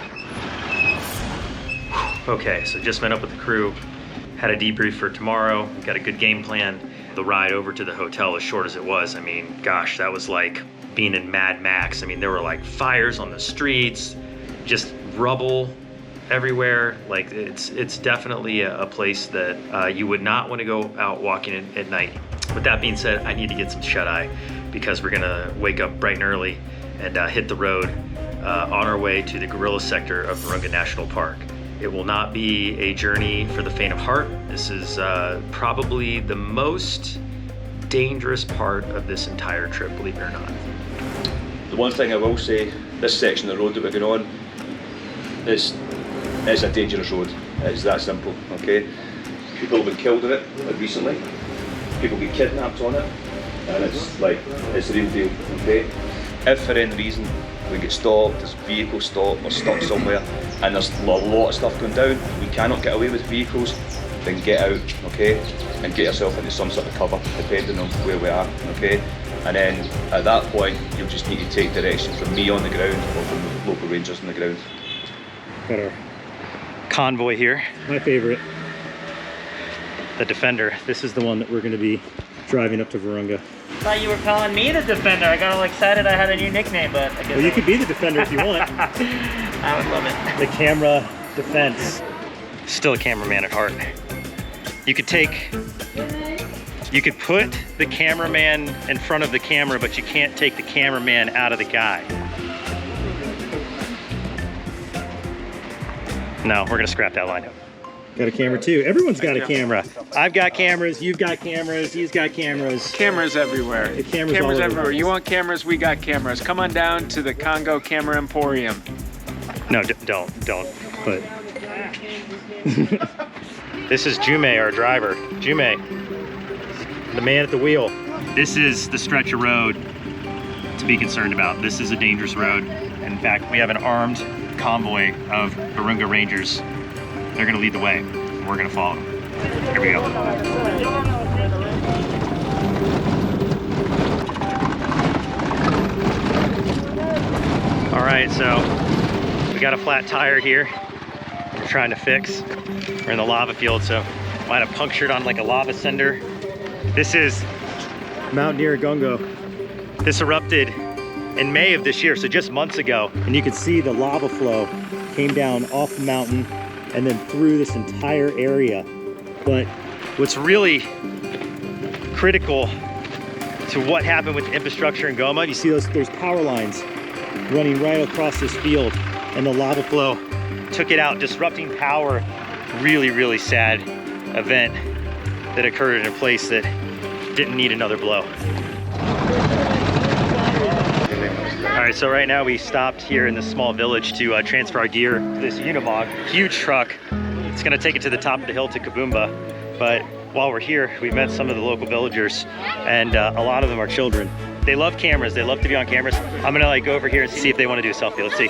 Okay, so just met up with the crew. Had a debrief for tomorrow. We got a good game plan. The ride over to the hotel, as short as it was, I mean, gosh, that was like being in Mad Max. I mean, there were like fires on the streets, just rubble everywhere. Like it's definitely a place that you would not want to go out walking at night. With that being said, I need to get some shut-eye because we're gonna wake up bright and early and hit the road on our way to the gorilla sector of Virunga National Park. It will not be a journey for the faint of heart. This is probably the most dangerous part of this entire trip, believe it or not. The one thing I will say, this section of the road that we're going on is a dangerous road. It's that simple, okay? People have been killed in it recently. People get kidnapped on it, and it's the real deal, okay? If for any reason we get stopped, there's vehicles stopped, we're stuck somewhere, and there's a lot of stuff going down, we cannot get away with vehicles, then get out, okay? And get yourself into some sort of cover, depending on where we are, okay? And then at that point, you'll just need to take direction from me on the ground or from the local rangers on the ground. Got our convoy here. My favorite. The Defender. This is the one that we're going to be driving up to Virunga. Thought you were calling me the Defender. I got all excited I had a new nickname, but I guess well, you could be the Defender if you want. I would love it. The camera defense. Still a cameraman at heart. You could take You could put the cameraman in front of the camera, but you can't take the cameraman out of the guy. No, we're gonna scrap that line. Got a camera too. Everyone's got a camera. I've got cameras, you've got cameras, he's got cameras. Cameras everywhere. The cameras all over everywhere. the place. You want cameras, we got cameras. Come on down to the Congo Camera Emporium. No, don't. But this is Jume, our driver. Jume, the man at the wheel. This is the stretch of road to be concerned about. This is a dangerous road. In fact, we have an armed convoy of Virunga Rangers. They're gonna lead the way. We're gonna follow them. Here we go. All right, so we got a flat tire here. We're trying to fix. We're in the lava field, so might have punctured on like a lava cinder. This is Mount Nyiragongo. This erupted in May of this year, so just months ago. And you can see the lava flow came down off the mountain and then through this entire area. But what's really critical to what happened with the infrastructure in Goma, you see there's power lines running right across this field, and the lava flow took it out, disrupting power. Really, really sad event that occurred in a place that didn't need another blow. All right, so right now we stopped here in this small village to transfer our gear. This Unimog, huge truck. It's gonna take it to the top of the hill to Kabumba. But while we're here, we met some of the local villagers, and a lot of them are children. They love cameras, they love to be on cameras. I'm gonna like go over here and see if they wanna do a selfie. Let's see.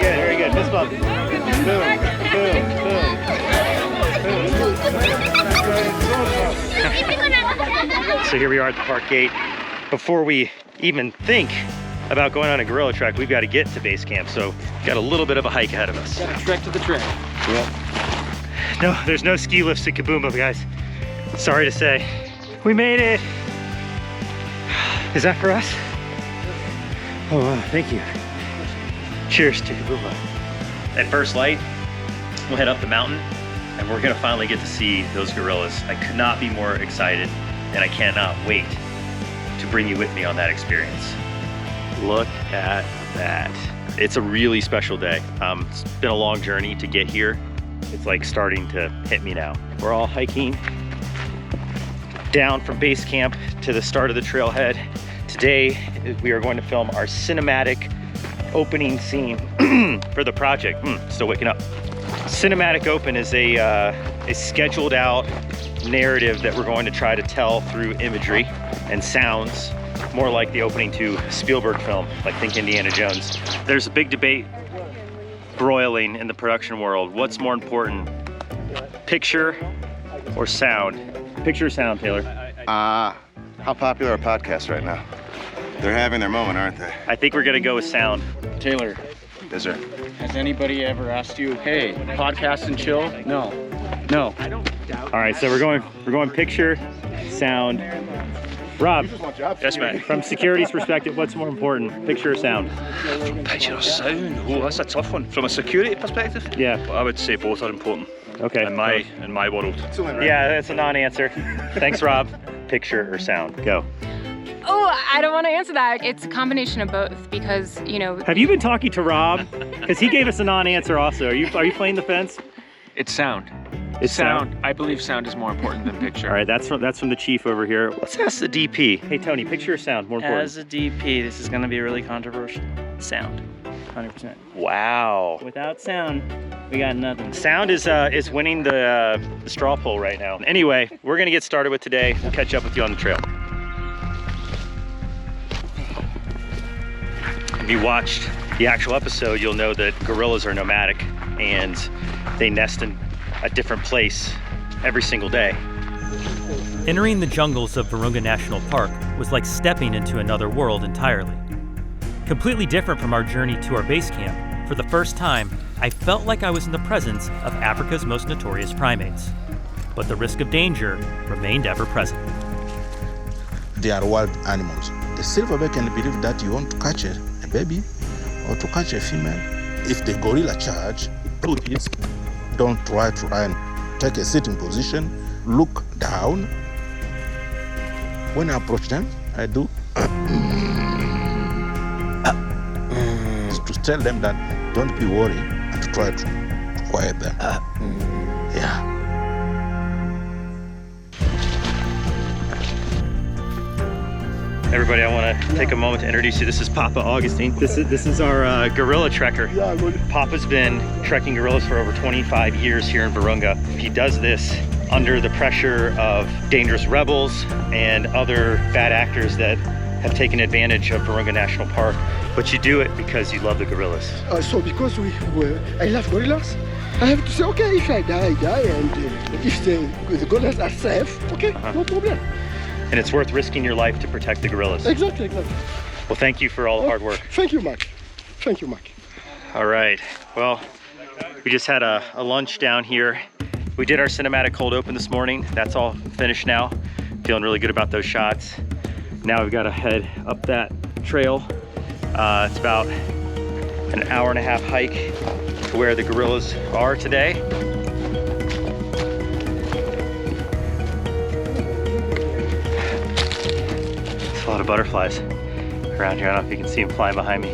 Very good, fist bump. Boom, boom, boom. So here we are at the park gate. Before we even think about going on a gorilla trek, we've got to get to base camp. So got a little bit of a hike ahead of us. Got a trek to the trail. Yep. No, there's no ski lifts at Kabumba, guys. Sorry to say. We made it. Is that for us? Oh, wow, thank you. Cheers to Kabumba. At first light, we'll head up the mountain and we're gonna finally get to see those gorillas. I could not be more excited, and I cannot wait to bring you with me on that experience. Look at that. It's a really special day. It's been a long journey to get here. It's like starting to hit me now. We're all hiking down from base camp to the start of the trailhead. Today, we are going to film our cinematic opening scene for the project. Still waking up. Cinematic Open is a scheduled out narrative that we're going to try to tell through imagery and sounds, more like the opening to a Spielberg film, like think Indiana Jones. There's a big debate broiling in the production world. What's more important, picture or sound? Picture or sound, Taylor? How popular are podcasts right now? They're having their moment, aren't they? I think we're gonna go with sound. Taylor, Yes, sir. has anybody ever asked you, hey, podcast and chill? No. No. All right, so we're going picture, sound. Rob, Yes, mate. from security's perspective, what's more important, picture or sound? Picture or sound? Oh, that's a tough one. From a security perspective? Yeah. I would say both are important Okay. in my world. Yeah, that's a non-answer. Thanks, Rob. Picture or sound? Go. Oh, I don't want to answer that. It's a combination of both because, you know. Have you been talking to Rob? Because he gave us a non-answer also. Are you playing the fence? It's sound. It's sound. I believe sound is more important than picture. All right, that's from the chief over here. Let's ask the DP. Hey Tony, picture or sound more important? As a DP, this is going to be really controversial. Sound, 100%. Wow. Without sound, we got nothing. Sound is winning the straw poll right now. Anyway, we're gonna get started with today. We'll catch up with you on the trail. If you watched the actual episode, you'll know that gorillas are nomadic and they nest in a different place every single day. Entering the jungles of Virunga National Park was like stepping into another world entirely. Completely different from our journey to our base camp, for the first time, I felt like I was in the presence of Africa's most notorious primates. But the risk of danger remained ever present. They are wild animals. The silverback can believe that you want to catch a baby or to catch a female. If the gorilla charge, do this. Don't try to run. Take a sitting position, look down. When I approach them, I do to tell them that don't be worried and to try to quiet them. Yeah. Everybody, I want to take a moment to introduce you. This is Papa Augustine. This is our gorilla trekker. Papa's been trekking gorillas for over 25 years here in Virunga. He does this under the pressure of dangerous rebels and other bad actors that have taken advantage of Virunga National Park. But you do it because you love the gorillas. So because I love gorillas, I have to say, okay, if I die, I die, and if the gorillas are safe, okay, no problem. And it's worth risking your life to protect the gorillas. Exactly. Well, thank you for all the hard work. Thank you, Mark. Thank you, Mark. All right, well, we just had a lunch down here. We did our cinematic cold open this morning. That's all finished now. Feeling really good about those shots. Now we've got to head up that trail. It's about an hour-and-a-half hike to where the gorillas are today. There's a lot of butterflies around here. I don't know if you can see them flying behind me.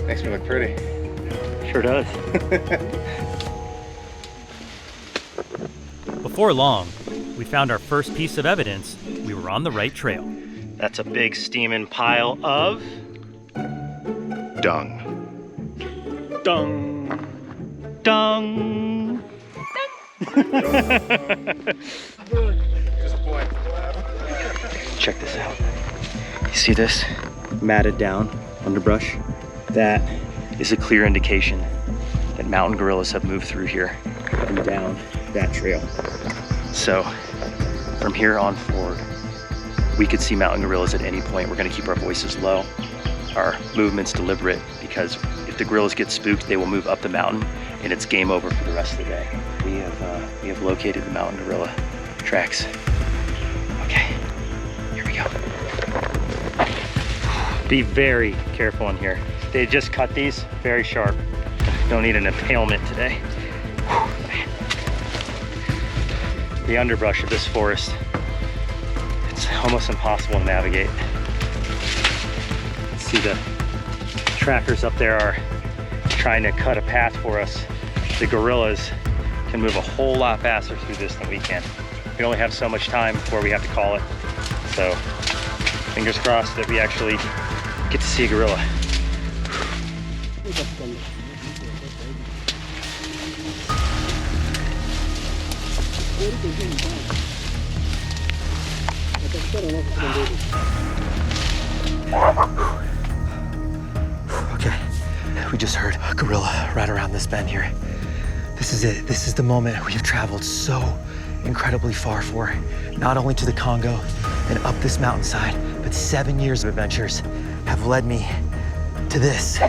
Makes me look pretty. Sure does. Before long, we found our first piece of evidence we were on the right trail. That's a big steaming pile of dung. Dung. Dung. Check this out. You see this? Matted down underbrush? That is a clear indication that mountain gorillas have moved through here and down that trail. So from here on forward, we could see mountain gorillas at any point. We're gonna keep our voices low, our movements deliberate, because if the gorillas get spooked, they will move up the mountain and it's game over for the rest of the day. We have located the mountain gorilla tracks. Okay, here we go. Be very careful in here. They just cut these very sharp. Don't need an impalement today. The underbrush of this forest, it's almost impossible to navigate. See the trackers up there are trying to cut a path for us. The gorillas can move a whole lot faster through this than we can. We only have so much time before we have to call it. So fingers crossed that we actually get to see a gorilla. Okay, we just heard a gorilla right around this bend here. This is it. This is the moment we've traveled so incredibly far for. Not only to the Congo and up this mountainside, but 7 years of adventures have led me to this.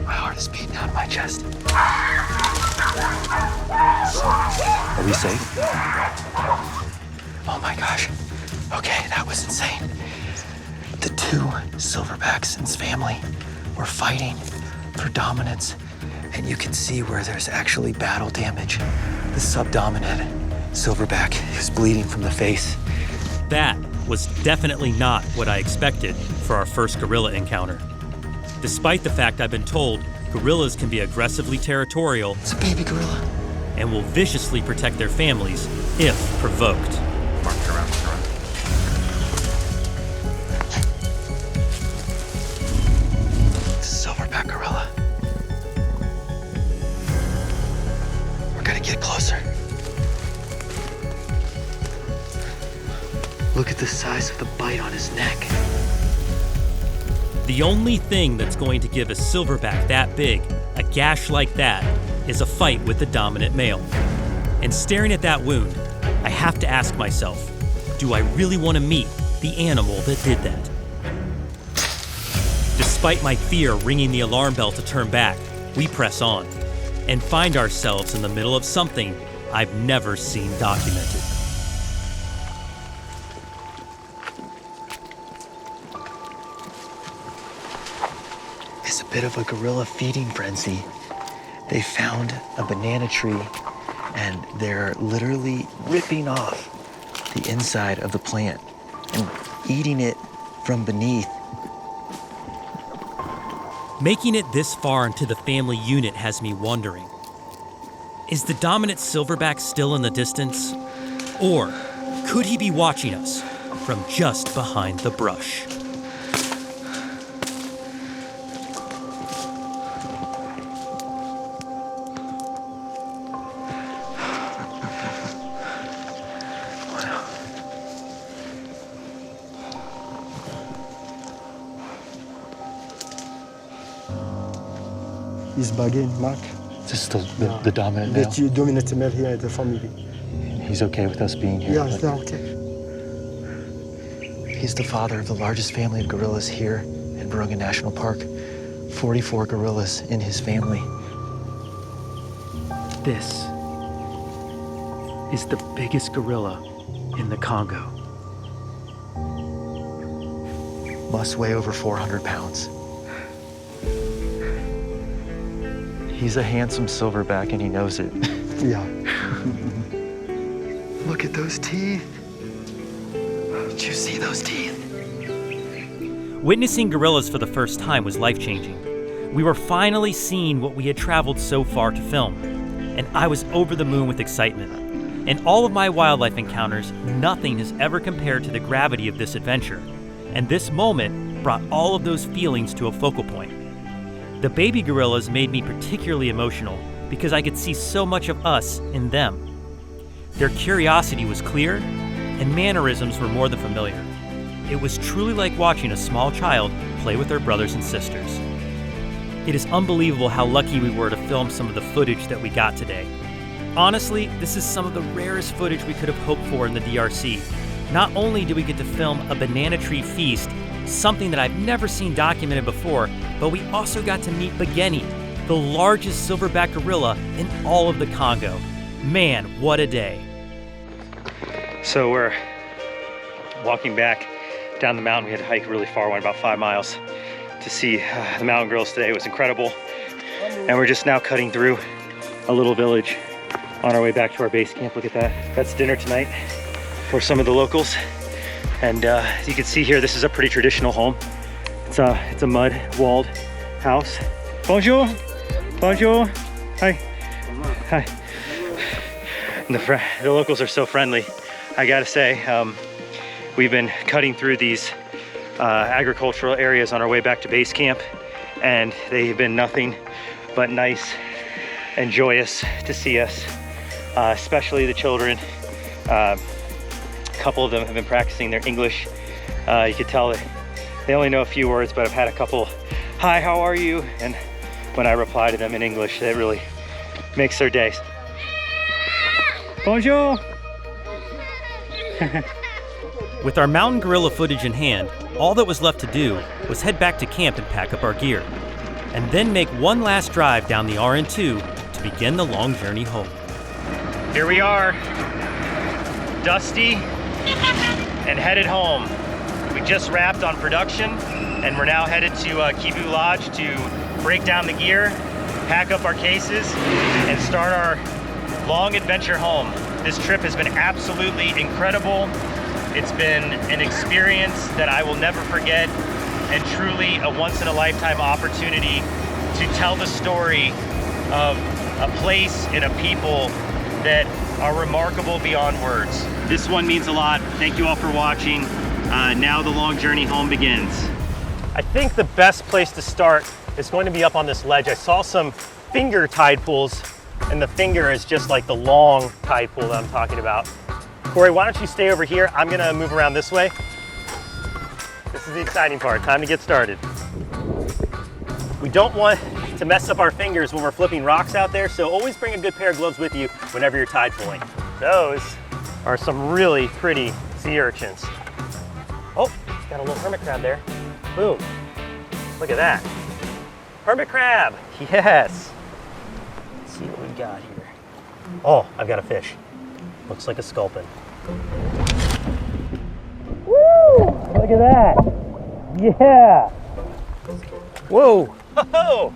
My heart is beating out of my chest. Are we safe? Oh my gosh. Okay, that was insane. The two silverbacks and his family were fighting for dominance, and you can see where there's actually battle damage. The subdominant silverback is bleeding from the face. That was definitely not what I expected for our first gorilla encounter. Despite the fact I've been told gorillas can be aggressively territorial. It's a baby gorilla. And will viciously protect their families if provoked. Silverback gorilla. We're gonna get closer. Look at the size of the bite on his neck. The only thing that's going to give a silverback that big a gash like that is a fight with the dominant male. And staring at that wound, I have to ask myself, do I really want to meet the animal that did that? Despite my fear ringing the alarm bell to turn back, we press on and find ourselves in the middle of something I've never seen documented. bit of a gorilla feeding frenzy. They found a banana tree and they're literally ripping off the inside of the plant and eating it from beneath. Making it this far into the family unit has me wondering, is the dominant silverback still in the distance? Or could he be watching us from just behind the brush? He's bugging, Mark. This is the dominant male. The dominant male here at the family. He's okay with us being here. Yeah, they're okay. He's the father of the largest family of gorillas here in Virunga National Park. 44 gorillas in his family. This is the biggest gorilla in the Congo. Must weigh over 400 pounds. He's a handsome silverback and he knows it. Yeah. Look at those teeth. Did you see those teeth? Witnessing gorillas for the first time was life-changing. We were finally seeing what we had traveled so far to film, and I was over the moon with excitement. In all of my wildlife encounters, nothing has ever compared to the gravity of this adventure, and this moment brought all of those feelings to a focal point. The baby gorillas made me particularly emotional because I could see so much of us in them. Their curiosity was clear, and mannerisms were more than familiar. It was truly like watching a small child play with their brothers and sisters. It is unbelievable how lucky we were to film some of the footage that we got today. Honestly, this is some of the rarest footage we could have hoped for in the DRC. Not only did we get to film a banana tree feast, something that I've never seen documented before, but we also got to meet Begeni, the largest silverback gorilla in all of the Congo. Man, what a day. So we're walking back down the mountain. We had to hike really far, went about 5 miles to see the mountain gorillas today. It was incredible. And we're just now cutting through a little village on our way back to our base camp. Look at that. That's dinner tonight for some of the locals. And as you can see here, this is a pretty traditional home. It's a mud walled house. Bonjour. Bonjour. Hi. Hi. And the locals are so friendly. I gotta say, we've been cutting through these agricultural areas on our way back to base camp, and they've been nothing but nice and joyous to see us, especially the children. A couple of them have been practicing their English. You could tell they only know a few words, but I've had a couple, hi, how are you? And when I reply to them in English, that really makes their days. Bonjour. With our mountain gorilla footage in hand, all that was left to do was head back to camp and pack up our gear, and then make one last drive down the RN2 to begin the long journey home. Here we are, dusty and headed home. We just wrapped on production, and we're now headed to Kivu Lodge to break down the gear, pack up our cases, and start our long adventure home. This trip has been absolutely incredible. It's been an experience that I will never forget, and truly a once-in-a-lifetime opportunity to tell the story of a place and a people that are remarkable beyond words. This one means a lot. Thank you all for watching. Now the long journey home begins. I think the best place to start is going to be up on this ledge. I saw some finger tide pools, and the finger is just like the long tide pool that I'm talking about. Corey, why don't you stay over here? I'm gonna move around this way. This is the exciting part. Time to get started. We don't want to mess up our fingers when we're flipping rocks out there, so always bring a good pair of gloves with you whenever you're tide pooling. Those are some really pretty sea urchins. Oh, got a little hermit crab there. Boom. Look at that. Hermit crab, yes. Let's see what we got here. Oh, I've got a fish. Looks like a sculpin. Woo! Look at that. Yeah. Whoa. Oh,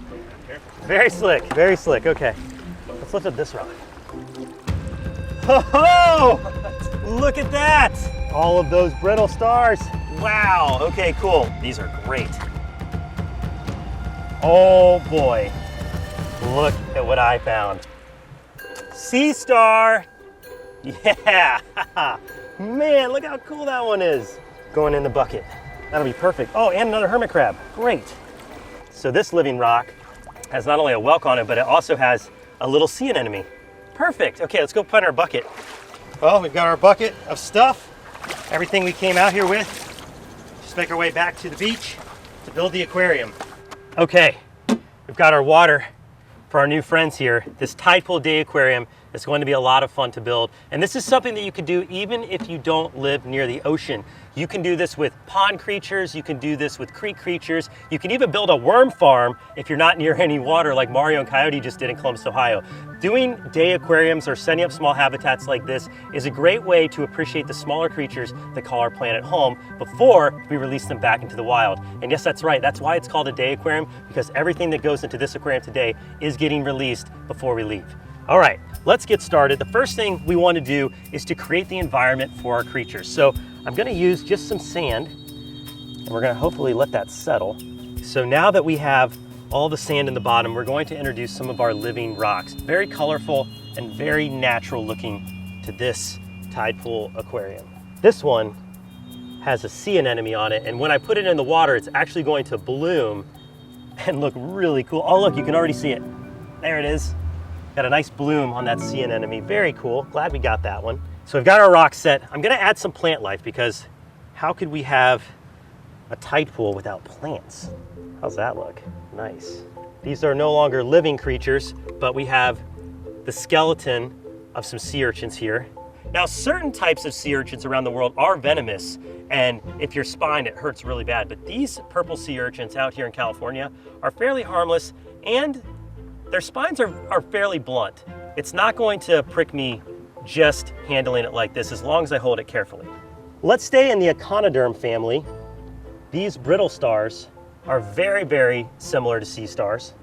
very slick, very slick. Okay, let's lift up this rock. Oh, look at that. All of those brittle stars. Wow, okay, cool. These are great. Oh boy, look at what I found. Sea star. Yeah, man, look how cool that one is. Going in the bucket. That'll be perfect. Oh, and another hermit crab. Great. So this living rock has not only a whelk on it, but it also has a little sea anemone. Perfect. Okay, let's go put in our bucket. Well, we've got our bucket of stuff. Everything we came out here with. Just make our way back to the beach to build the aquarium. Okay, we've got our water for our new friends here. This tide pool day aquarium is going to be a lot of fun to build. And this is something that you can do even if you don't live near the ocean. You can do this with pond creatures, you can do this with creek creatures, you can even build a worm farm if you're not near any water like Mario and Coyote just did in Columbus, Ohio. Doing day aquariums or setting up small habitats like this is a great way to appreciate the smaller creatures that call our planet home before we release them back into the wild. And yes, that's right, that's why it's called a day aquarium, because everything that goes into this aquarium today is getting released before we leave. All right, let's get started. The first thing we want to do is to create the environment for our creatures. So I'm going to use just some sand, and we're going to hopefully let that settle. So now that we have all the sand in the bottom, we're going to introduce some of our living rocks. Very colorful and very natural looking to this tide pool aquarium. This one has a sea anemone on it, and when I put it in the water, it's actually going to bloom and look really cool. Oh look, you can already see it. There it is. Got a nice bloom on that sea anemone. Very cool. Glad we got that one. So we've got our rock set. I'm gonna add some plant life because how could we have a tide pool without plants? How's that look? Nice. These are no longer living creatures, but we have the skeleton of some sea urchins here. Now, certain types of sea urchins around the world are venomous, and if you're spined, it hurts really bad. But these purple sea urchins out here in California are fairly harmless, and their spines are fairly blunt. It's not going to prick me just handling it like this as long as I hold it carefully. Let's stay in the Echinoderm family. These brittle stars are very, very similar to sea stars,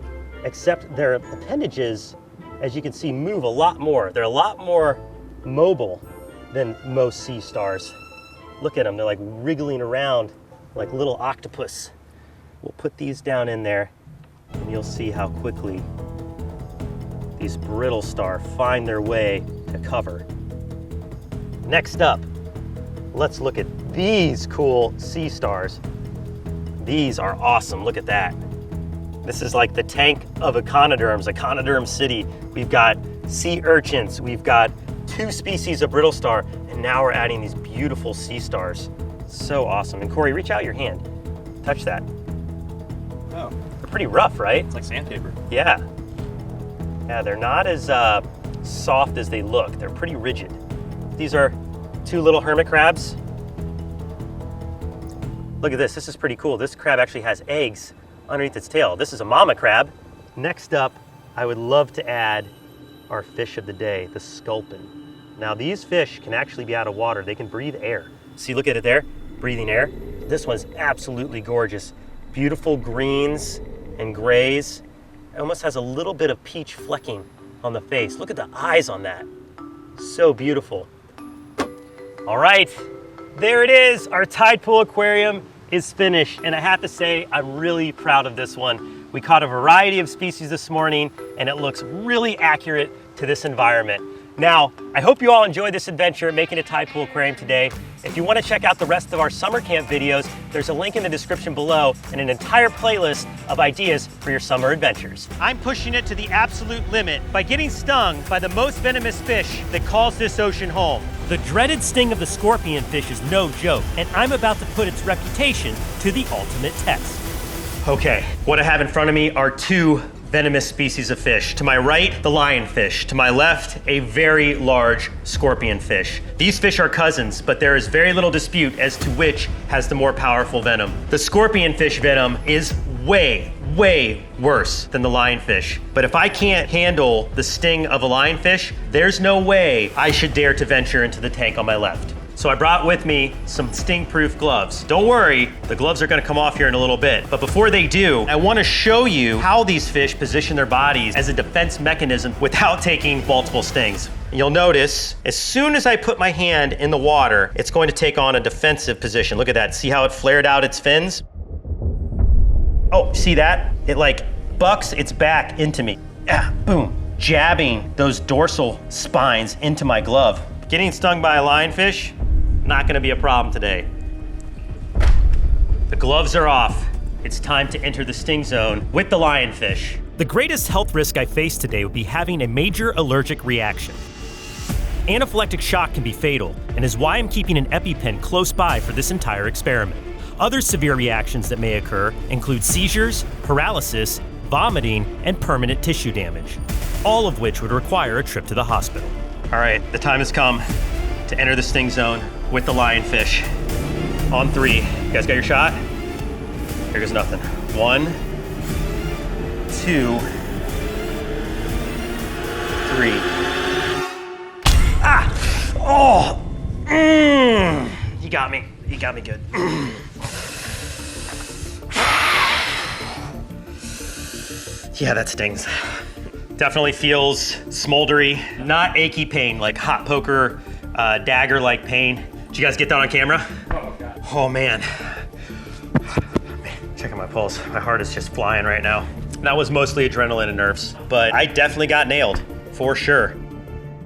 except their appendages, as you can see, move a lot more. They're a lot more mobile than most sea stars. Look at them, they're like wriggling around like little octopus. We'll put these down in there and you'll see how quickly these brittle star find their way to cover. Next up, let's look at these cool sea stars. These are awesome, look at that. This is like the tank of echinoderms, Echinoderm City. We've got sea urchins, we've got 2 species of brittle star, and now we're adding these beautiful sea stars. So awesome. And Corey, reach out your hand. Touch that. Oh. They're pretty rough, right? It's like sandpaper. Yeah. Yeah, they're not as soft as they look. They're pretty rigid. These are 2 little hermit crabs. Look at this, this is pretty cool. This crab actually has eggs underneath its tail. This is a mama crab. Next up, I would love to add our fish of the day, the sculpin. Now these fish can actually be out of water. They can breathe air. See, look at it there, breathing air. This one's absolutely gorgeous. Beautiful greens and grays. It almost has a little bit of peach flecking on the face. Look at the eyes on that. So beautiful. All right, there it is. Our tide pool aquarium is finished. And I have to say, I'm really proud of this one. We caught a variety of species this morning and it looks really accurate to this environment. Now, I hope you all enjoyed this adventure making a tide pool aquarium today. If you want to check out the rest of our summer camp videos, there's a link in the description below and an entire playlist of ideas for your summer adventures. I'm pushing it to the absolute limit by getting stung by the most venomous fish that calls this ocean home. The dreaded sting of the scorpion fish is no joke, and I'm about to put its reputation to the ultimate test. Okay, what I have in front of me are 2 venomous species of fish. To my right, the lionfish. To my left, a very large scorpion fish. These fish are cousins, but there is very little dispute as to which has the more powerful venom. The scorpion fish venom is way worse than the lionfish. But if I can't handle the sting of a lionfish, there's no way I should dare to venture into the tank on my left. So I brought with me some sting-proof gloves. Don't worry, the gloves are gonna come off here in a little bit. But before they do, I wanna show you how these fish position their bodies as a defense mechanism without taking multiple stings. You'll notice, as soon as I put my hand in the water, it's going to take on a defensive position. Look at that, see how it flared out its fins? Oh, see that? It like bucks its back into me. Ah, boom, jabbing those dorsal spines into my glove. Getting stung by a lionfish, not gonna be a problem today. The gloves are off. It's time to enter the sting zone with the lionfish. The greatest health risk I face today would be having a major allergic reaction. Anaphylactic shock can be fatal, and is why I'm keeping an EpiPen close by for this entire experiment. Other severe reactions that may occur include seizures, paralysis, vomiting, and permanent tissue damage, all of which would require a trip to the hospital. All right, the time has come to enter the sting zone with the lionfish. On 3, you guys got your shot? Here goes nothing. 1, 2, 3. Ah! Oh! He got me. He got me good. Yeah, that stings. Definitely feels smoldery, not achy pain, like hot poker, dagger-like pain. Did you guys get that on camera? Oh, God. Oh, man. Checking my pulse. My heart is just flying right now. That was mostly adrenaline and nerves, but I definitely got nailed, for sure.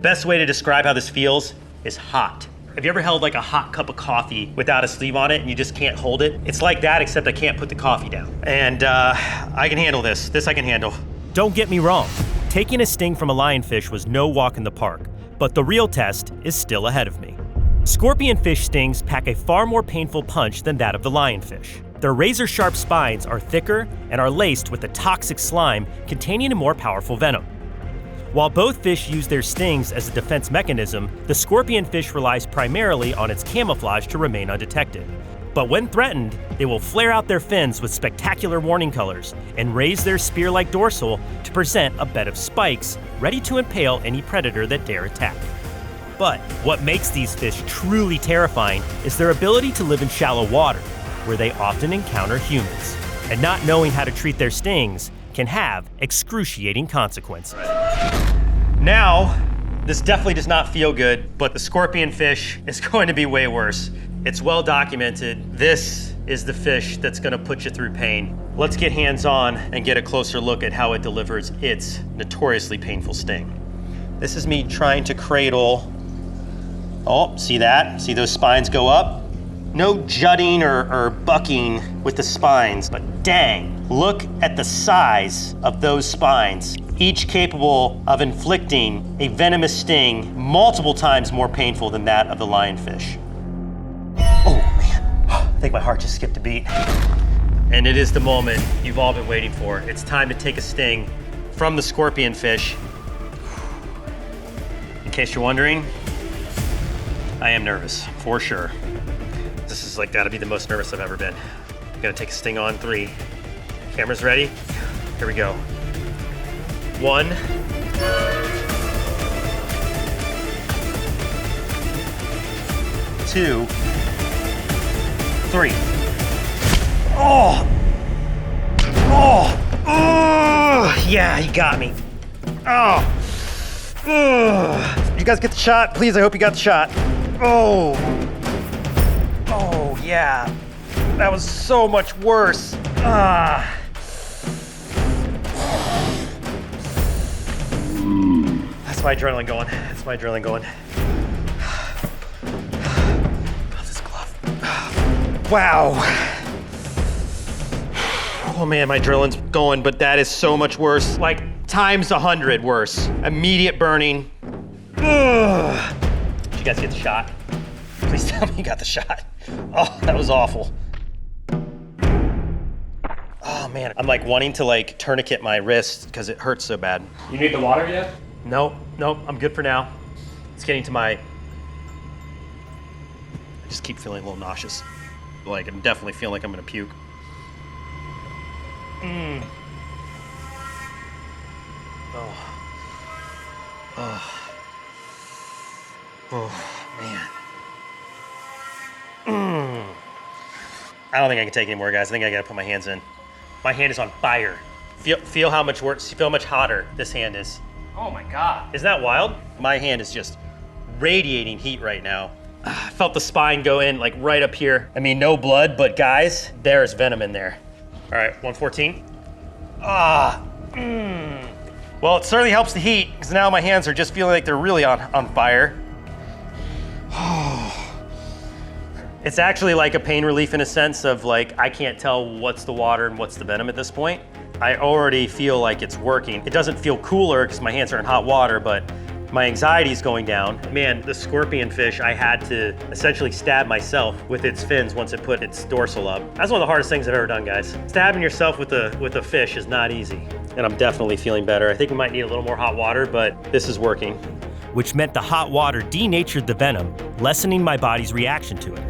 Best way to describe how this feels is hot. Have you ever held like a hot cup of coffee without a sleeve on it and you just can't hold it? It's like that, except I can't put the coffee down. And I can handle this. This I can handle. Don't get me wrong. Taking a sting from a lionfish was no walk in the park, but the real test is still ahead of me. Scorpionfish stings pack a far more painful punch than that of the lionfish. Their razor-sharp spines are thicker and are laced with a toxic slime containing a more powerful venom. While both fish use their stings as a defense mechanism, the scorpionfish relies primarily on its camouflage to remain undetected. But when threatened, they will flare out their fins with spectacular warning colors and raise their spear-like dorsal to present a bed of spikes ready to impale any predator that dare attack. But what makes these fish truly terrifying is their ability to live in shallow water, where they often encounter humans. And not knowing how to treat their stings can have excruciating consequences. Now, this definitely does not feel good, but the scorpionfish is going to be way worse. It's well documented. This is the fish that's gonna put you through pain. Let's get hands-on and get a closer look at how it delivers its notoriously painful sting. This is me trying to cradle. Oh, see that? See those spines go up? No jutting or bucking with the spines, but dang, look at the size of those spines, each capable of inflicting a venomous sting multiple times more painful than that of the lionfish. Oh man, I think my heart just skipped a beat. And it is the moment you've all been waiting for. It's time to take a sting from the scorpionfish. In case you're wondering, I am nervous, for sure. This is like gotta be the most nervous I've ever been. I'm gonna take a sting on 3. Cameras ready? Here we go. 1. 2. 3. Oh! Oh! Oh! Yeah, he got me. Oh! You guys get the shot? Please, I hope you got the shot. Oh! Oh, yeah. That was so much worse. Ah. That's my adrenaline going. That's my adrenaline going. Oh, this glove. Wow. Oh man, my adrenaline's going, but that is so much worse. Like times 100 worse. Immediate burning. Ugh. Did you guys get the shot? Please tell me you got the shot. Oh, that was awful. Oh man, I'm like wanting to like tourniquet my wrist because it hurts so bad. You need the water yet? Nope, I'm good for now. It's getting to my, I just keep feeling a little nauseous. Like I'm definitely feeling like I'm gonna puke. Oh, man. I don't think I can take any more, guys. I think I gotta put my hands in. My hand is on fire. Feel how much worse, feel how much hotter this hand is. Oh my God. Isn't that wild? My hand is just radiating heat right now. I felt the spine go in like right up here. I mean, no blood, but guys, there's venom in there. All right, 114. Well, it certainly helps the heat because now my hands are just feeling like they're really on fire. It's actually like a pain relief in a sense of like, I can't tell what's the water and what's the venom at this point. I already feel like it's working. It doesn't feel cooler because my hands are in hot water, but my anxiety is going down. Man, the scorpion fish, I had to essentially stab myself with its fins once it put its dorsal up. That's one of the hardest things I've ever done, guys. Stabbing yourself with a fish is not easy. And I'm definitely feeling better. I think we might need a little more hot water, but this is working. Which meant the hot water denatured the venom, lessening my body's reaction to it.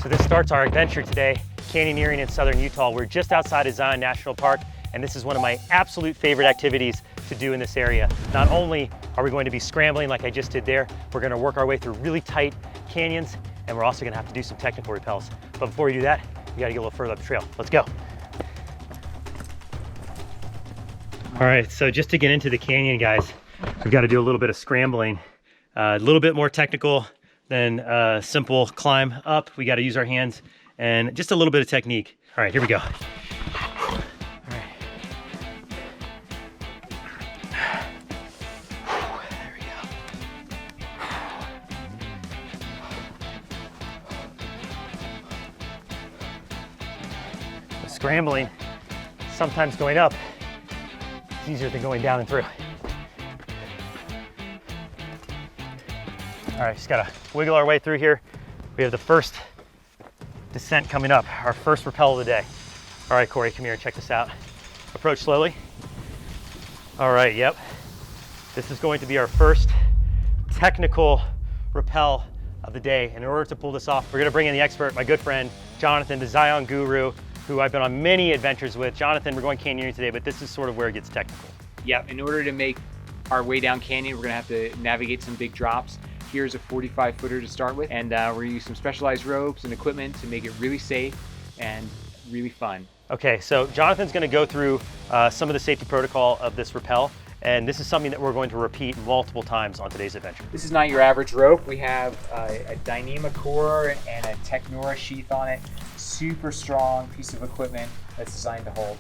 This starts our adventure today, canyoneering in southern Utah. We're just outside of Zion National Park, and this is one of my absolute favorite activities to do in this area. Not only are we going to be scrambling like I just did there, we're gonna work our way through really tight canyons, and we're also gonna have to do some technical rappels. But before we do that, we gotta get a little further up the trail. Let's go. All right, so just to get into the canyon, guys, we've got to do a little bit of scrambling, a little bit more technical than a simple climb up. We got to use our hands and just a little bit of technique. All right, here we go. All right. There we go. Scrambling, sometimes going up is easier than going down and through. All right, just gotta wiggle our way through here. We have the first descent coming up, our first rappel of the day. All right, Corey, come here and check this out. Approach slowly. All right, yep. This is going to be our first technical rappel of the day. And in order to pull this off, we're gonna bring in the expert, my good friend, Jonathan, the Zion guru, who I've been on many adventures with. Jonathan, we're going canyoneering today, but this is sort of where it gets technical. Yeah, in order to make our way down canyon, we're gonna have to navigate some big drops. Here's a 45 footer to start with, and we're gonna use some specialized ropes and equipment to make it really safe and really fun. Okay, so Jonathan's gonna go through some of the safety protocol of this rappel, and this is something that we're going to repeat multiple times on today's adventure. This is not your average rope. We have a Dyneema core and a Technora sheath on it. Super strong piece of equipment that's designed to hold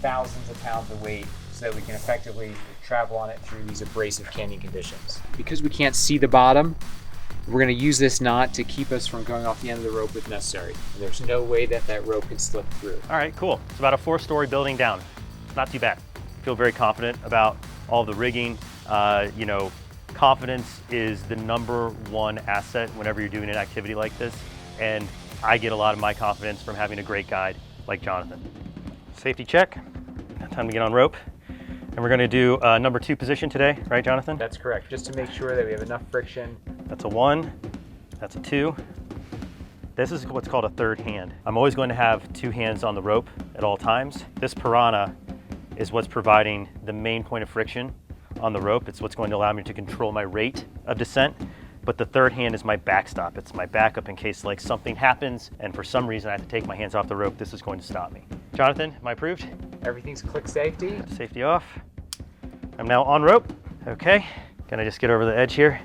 thousands of pounds of weight so that we can effectively travel on it through these abrasive canyon conditions. Because we can't see the bottom, we're gonna use this knot to keep us from going off the end of the rope if necessary. And there's no way that that rope can slip through. All right, cool. It's about a 4-story building down. Not too bad. I feel very confident about all the rigging. You know, confidence is the #1 asset whenever you're doing an activity like this. And I get a lot of my confidence from having a great guide like Jonathan. Safety check. Time to get on rope. And we're gonna do #2 position today, right, Jonathan? That's correct, just to make sure that we have enough friction. That's a 1, that's a 2. This is what's called a third hand. I'm always going to have 2 hands on the rope at all times. This piranha is what's providing the main point of friction on the rope. It's what's going to allow me to control my rate of descent. But the third hand is my backstop. It's my backup in case like something happens and for some reason I have to take my hands off the rope. This is going to stop me. Jonathan, am I approved? Everything's click safety. Safety off. I'm now on rope. Okay, gonna just get over the edge here.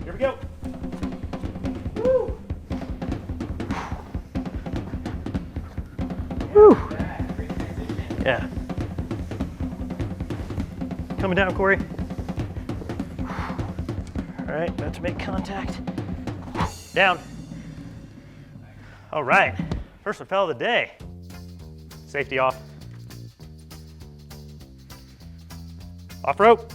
Here we go. Woo. Woo. Yeah. Coming down, Corey. All right, about to make contact. Down. All right, first rappel of the day. Safety off. Off rope.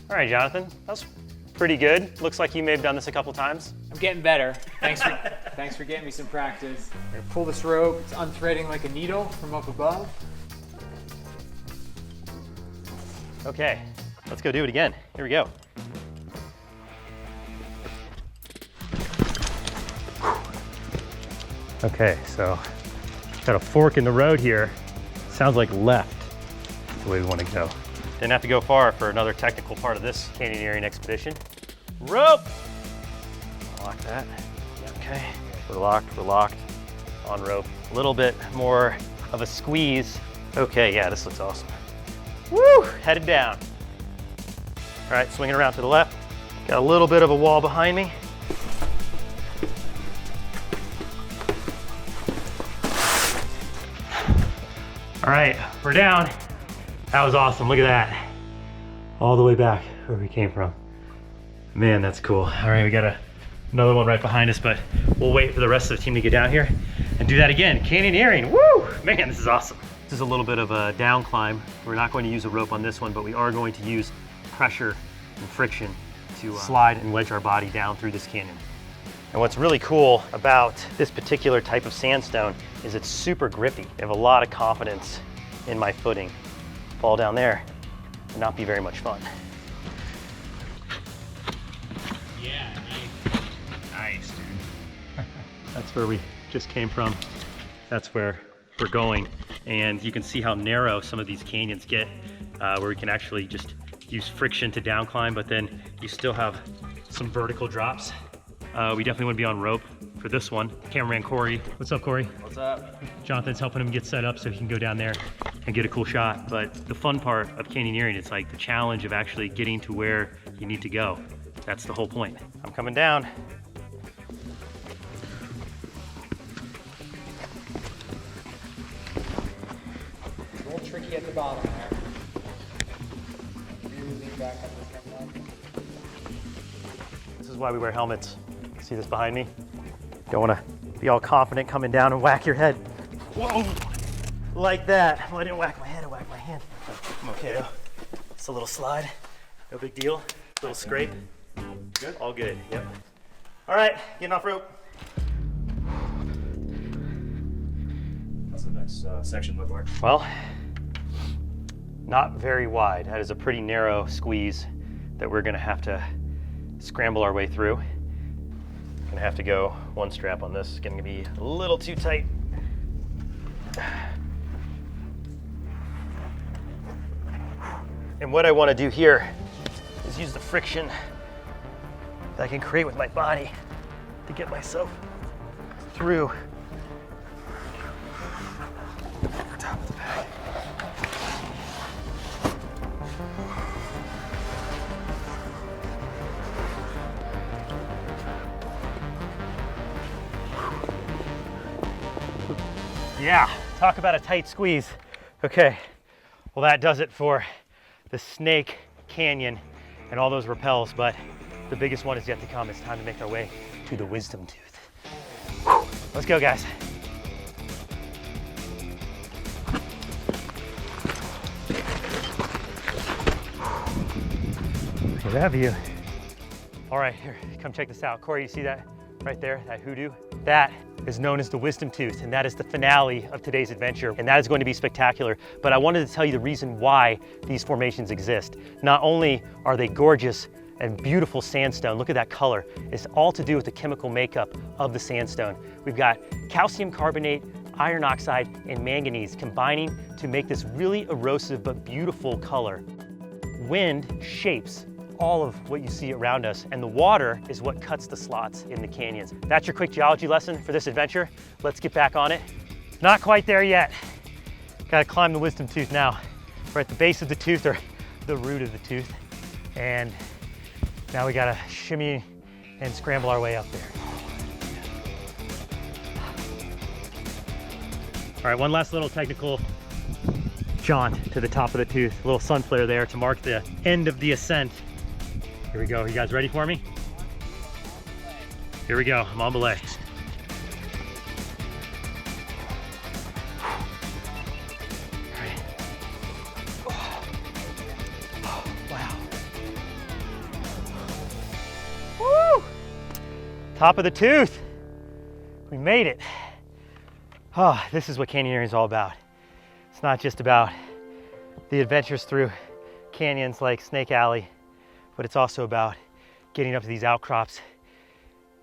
All right, Jonathan, that was pretty good. Looks like you may have done this a couple times. I'm getting better. Thanks for getting me some practice. I'm gonna pull this rope. It's unthreading like a needle from up above. Okay, let's go do it again. Here we go. Okay, so got a fork in the road here. Sounds like left is the way we want to go. Didn't have to go far for another technical part of this canyoneering expedition. Rope! Lock that. Okay, we're locked on rope. A little bit more of a squeeze. Okay, yeah, this looks awesome. Woo, headed down. All right, swinging around to the left. Got a little bit of a wall behind me. All right, we're down. That was awesome, look at that. All the way back where we came from. Man, that's cool. All right, we got another one right behind us, but we'll wait for the rest of the team to get down here and do that again. Canyoneering, woo! Man, this is awesome. This is a little bit of a down climb. We're not going to use a rope on this one, but we are going to use pressure and friction to slide and wedge our body down through this canyon. And what's really cool about this particular type of sandstone is it's super grippy. I have a lot of confidence in my footing. Fall down there would not be very much fun. Yeah, nice, dude. That's where we just came from. That's where we're going. And you can see how narrow some of these canyons get, where we can actually just use friction to down climb, but then you still have some vertical drops. We definitely want to be on rope for this one. Cameraman Corey. What's up, Corey? What's up? Jonathan's helping him get set up so he can go down there and get a cool shot. But the fun part of canyoneering, it's like the challenge of actually getting to where you need to go. That's the whole point. I'm coming down. A little tricky at the bottom there. Really lean back up this one. This is why we wear helmets. See this behind me? Don't want to be all confident coming down and whack your head. Whoa! Like that. Well, I didn't whack my head, I whacked my hand. I'm okay though. It's a little slide. No big deal. Little scrape. Good? All good, yep. All right, getting off rope. What's the next section look like? Well, not very wide. That is a pretty narrow squeeze that we're gonna have to scramble our way through. Gonna have to go one strap on this. It's gonna be a little too tight. And what I want to do here is use the friction that I can create with my body to get myself through the top of the bag. Yeah, talk about a tight squeeze. Okay, well that does it for the Snake Canyon and all those rappels, but the biggest one is yet to come. It's time to make our way to the Wisdom Tooth. Whew. Let's go, guys. Look at that view. All right, here, come check this out. Corey, you see that right there, that hoodoo? That is known as the Wisdom Tooth, and that is the finale of today's adventure, and that is going to be spectacular. But I wanted to tell you the reason why these formations exist. Not only are they gorgeous and beautiful sandstone, look at that color, it's all to do with the chemical makeup of the sandstone. We've got calcium carbonate, iron oxide, and manganese combining to make this really erosive but beautiful color. Wind shapes all of what you see around us, and the water is what cuts the slots in the canyons. That's your quick geology lesson for this adventure. Let's get back on it. Not quite there yet. Gotta climb the Wisdom Tooth now. We're at the base of the tooth, or the root of the tooth, and now we gotta shimmy and scramble our way up there. All right, one last little technical jaunt to the top of the tooth. A little sun flare there to mark the end of the ascent. Here we go. You guys ready for me? Here we go. I'm on belay. Wow. Woo! Top of the tooth. We made it. Oh, this is what canyoneering is all about. It's not just about the adventures through canyons like Snake Alley, but it's also about getting up to these outcrops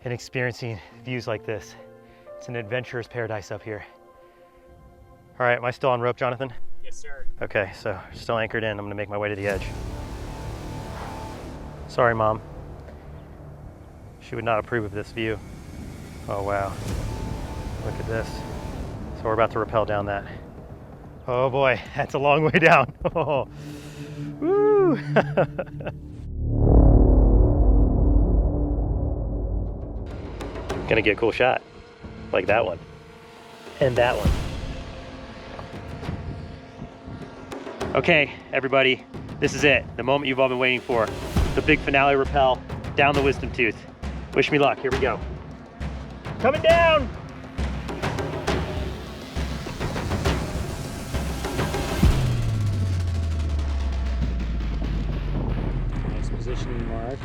and experiencing views like this. It's an adventurer's paradise up here. All right, am I still on rope, Jonathan? Yes, sir. Okay, so still anchored in. I'm gonna make my way to the edge. Sorry, Mom. She would not approve of this view. Oh, wow. Look at this. So we're about to rappel down that. Oh boy, that's a long way down. Oh. Woo! Gonna get a cool shot, like that one, and that one. Okay, everybody, this is it. The moment you've all been waiting for. The big finale rappel down the wisdom tooth. Wish me luck, here we go. Coming down! Nice positioning mark.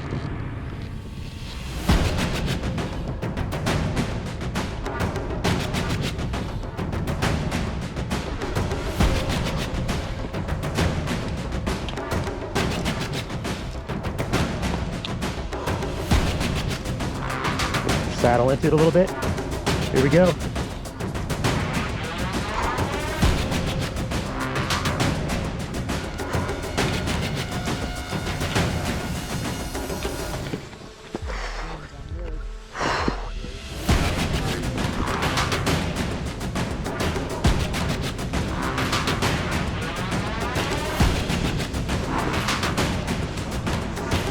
Saddle into it a little bit. Here we go.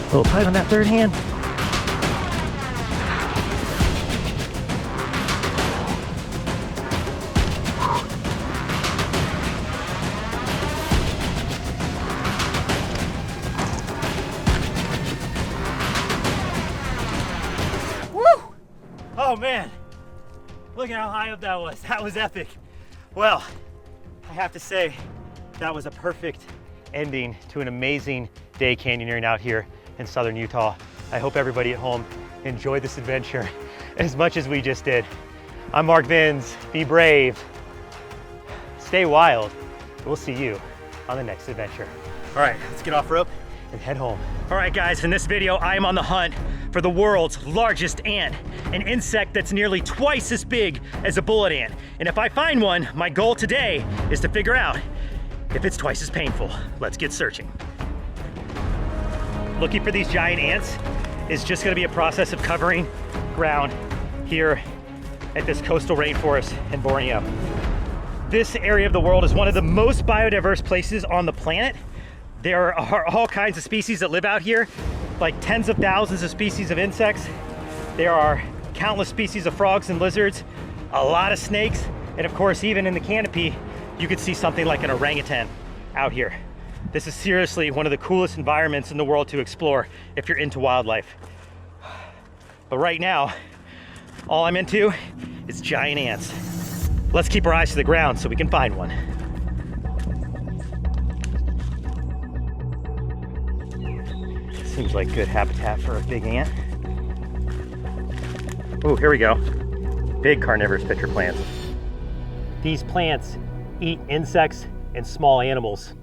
A little tight on that third hand. Oh man, look at how high up that was. That was epic. Well, I have to say that was a perfect ending to an amazing day canyoneering out here in southern Utah. I hope everybody at home enjoyed this adventure as much as we just did. I'm Mark Vins. Be brave, stay wild. We'll see you on the next adventure. All right, let's get off rope and head home. All right guys, in this video, I am on the hunt for the world's largest ant, an insect that's nearly twice as big as a bullet ant. And if I find one, my goal today is to figure out if it's twice as painful. Let's get searching. Looking for these giant ants is just gonna be a process of covering ground here at this coastal rainforest in Borneo. This area of the world is one of the most biodiverse places on the planet. There are all kinds of species that live out here, like tens of thousands of species of insects. There are countless species of frogs and lizards, a lot of snakes, and of course, even in the canopy, you could see something like an orangutan out here. This is seriously one of the coolest environments in the world to explore if you're into wildlife. But right now, all I'm into is giant ants. Let's keep our eyes to the ground so we can find one. Seems like good habitat for a big ant. Oh, here we go. Big carnivorous pitcher plants. These plants eat insects and small animals.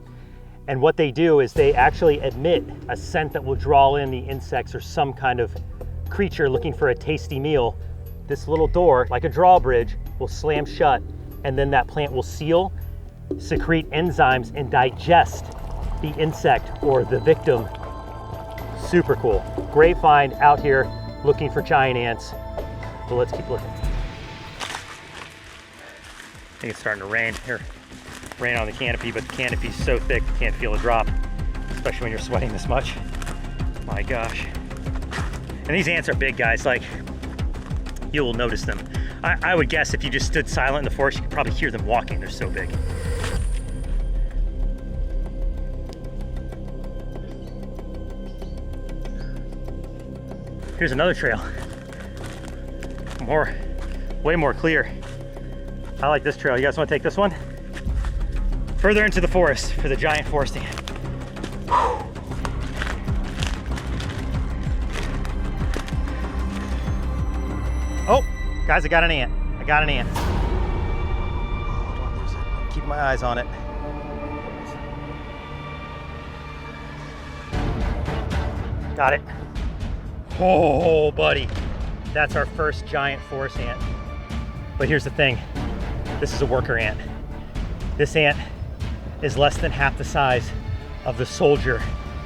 And what they do is they actually emit a scent that will draw in the insects or some kind of creature looking for a tasty meal. This little door, like a drawbridge, will slam shut, and then that plant will seal, secrete enzymes, and digest the insect or the victim. Super cool. Great find out here looking for giant ants. So let's keep looking. I think it's starting to rain here. Rain on the canopy, but the canopy's so thick you can't feel a drop, especially when you're sweating this much. My gosh. And these ants are big, guys. Like, you will notice them. I would guess if you just stood silent in the forest, you could probably hear them walking. They're so big. Here's another trail. Way more clear. I like this trail. You guys want to take this one? Further into the forest for the giant forest ant. Oh, guys, I got an ant. Keep my eyes on it. Got it. Oh, buddy. That's our first giant forest ant. But here's the thing. This is a worker ant. This ant is less than half the size of the soldier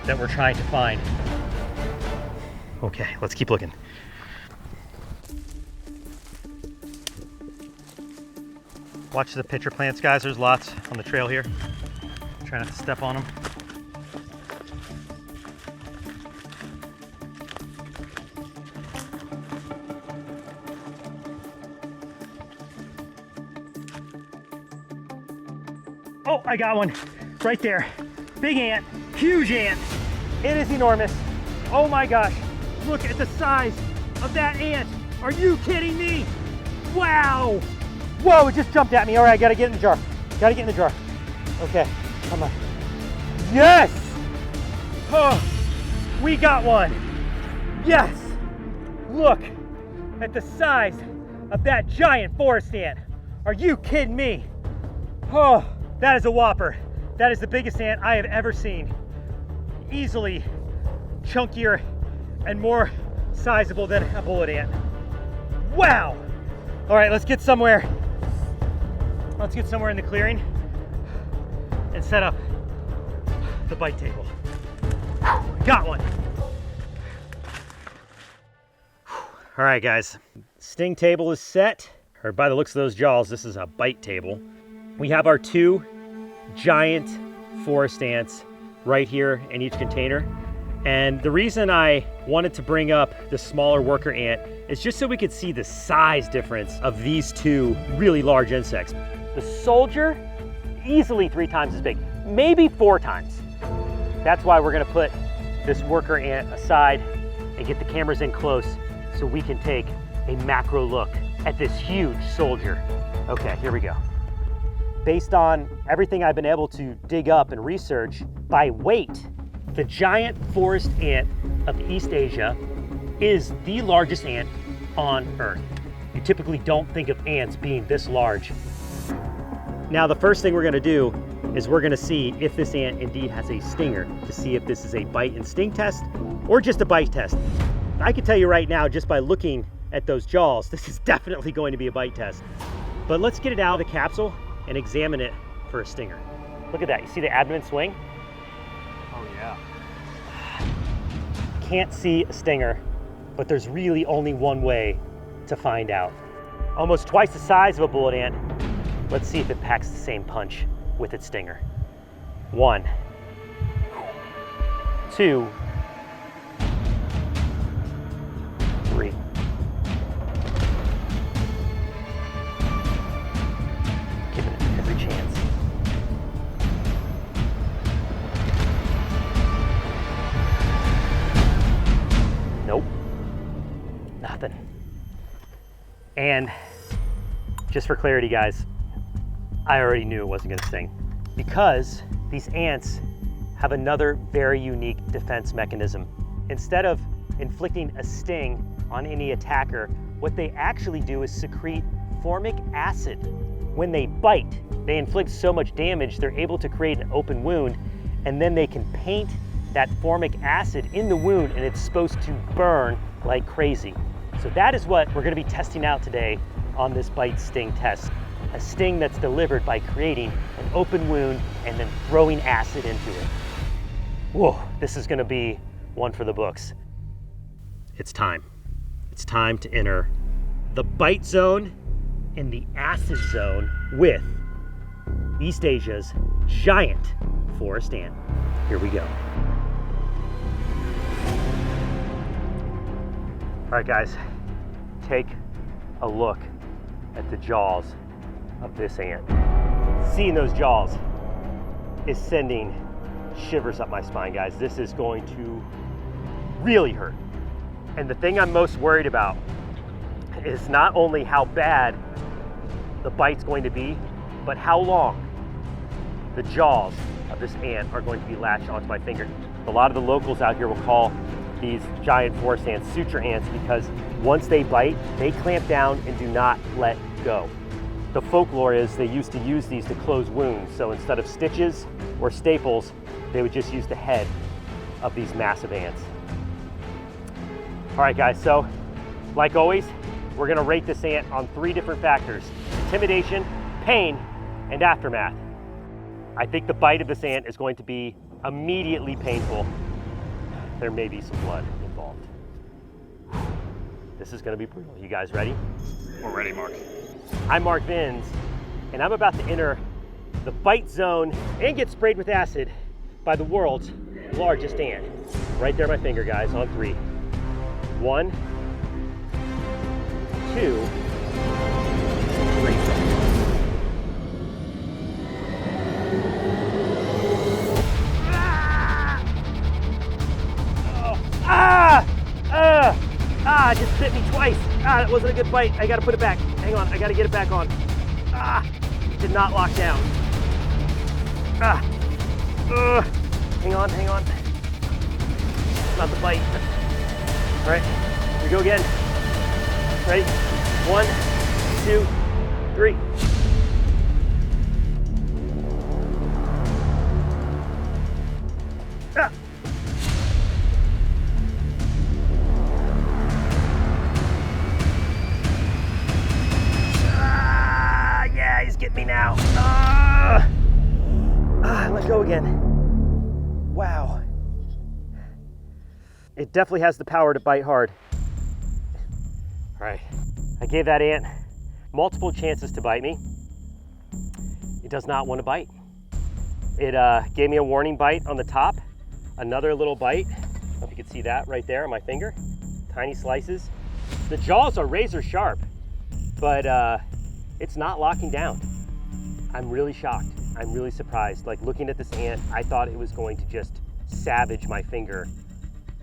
that we're trying to find. Okay, let's keep looking. Watch the pitcher plants, guys. There's lots on the trail here. Try not to step on them. Oh, I got one right there. Big ant, huge ant. It is enormous. Oh my gosh, look at the size of that ant. Are you kidding me? Wow. Whoa, it just jumped at me. All right, gotta get in the jar. Gotta get in the jar. Okay, come on. Yes! Oh, we got one. Yes! Look at the size of that giant forest ant. Are you kidding me? Oh, that is a whopper. That is the biggest ant I have ever seen. Easily chunkier and more sizable than a bullet ant. Wow! All right, let's get somewhere. Let's get somewhere in the clearing and set up the bite table. Got one. All right, guys. Sting table is set. Or by the looks of those jaws, this is a bite table. We have our 2 giant forest ants right here in each container. And the reason I wanted to bring up the smaller worker ant is just so we could see the size difference of these 2 really large insects. The soldier, easily 3 times as big, maybe 4 times. That's why we're gonna put this worker ant aside and get the cameras in close so we can take a macro look at this huge soldier. Okay, here we go. Based on everything I've been able to dig up and research, by weight, the giant forest ant of East Asia is the largest ant on Earth. You typically don't think of ants being this large. Now, the first thing we're gonna do is we're gonna see if this ant indeed has a stinger, to see if this is a bite and sting test or just a bite test. I can tell you right now, just by looking at those jaws, this is definitely going to be a bite test. But let's get it out of the capsule and examine it for a stinger. Look at that, you see the abdomen swing? Oh yeah. Can't see a stinger, but there's really only one way to find out. Almost twice the size of a bullet ant. Let's see if it packs the same punch with its stinger. 1, 2, 3. Giving it every chance. Nope, nothing. And just for clarity, guys, I already knew it wasn't gonna sting because these ants have another very unique defense mechanism. Instead of inflicting a sting on any attacker, what they actually do is secrete formic acid. When they bite, they inflict so much damage, they're able to create an open wound, and then they can paint that formic acid in the wound, and it's supposed to burn like crazy. So that is what we're gonna be testing out today on this bite sting test. A sting that's delivered by creating an open wound and then throwing acid into it. Whoa, this is gonna be one for the books. It's time. It's time to enter the bite zone and the acid zone with East Asia's giant forest ant. Here we go. All right, guys, take a look at the jaws of this ant. Seeing those jaws is sending shivers up my spine, guys. This is going to really hurt. And the thing I'm most worried about is not only how bad the bite's going to be, but how long the jaws of this ant are going to be latched onto my finger. A lot of the locals out here will call these giant forest ants suture ants because once they bite, they clamp down and do not let go. The folklore is they used to use these to close wounds. So instead of stitches or staples, they would just use the head of these massive ants. All right, guys, so like always, we're gonna rate this ant on 3 different factors: intimidation, pain, and aftermath. I think the bite of this ant is going to be immediately painful. There may be some blood involved. This is gonna be brutal. You guys ready? We're ready, Mark. I'm Mark Vins, and I'm about to enter the bite zone and get sprayed with acid by the world's largest ant. Right there, my finger, guys, on 3. 1, 2, 3. It just bit me twice. That wasn't a good bite. I gotta put it back. Hang on, I gotta get it back on. It did not lock down. Hang on. Not the bite. All right, here we go again. Ready? 1, 2, 3. Yeah, he's getting me now. Let go again. Wow. It definitely has the power to bite hard. All right, I gave that ant multiple chances to bite me. It does not want to bite. It gave me a warning bite on the top, another little bite. I don't know if you can see that right there on my finger. Tiny slices. The jaws are razor sharp, but it's not locking down. I'm really shocked. I'm really surprised. Like, looking at this ant, I thought it was going to just savage my finger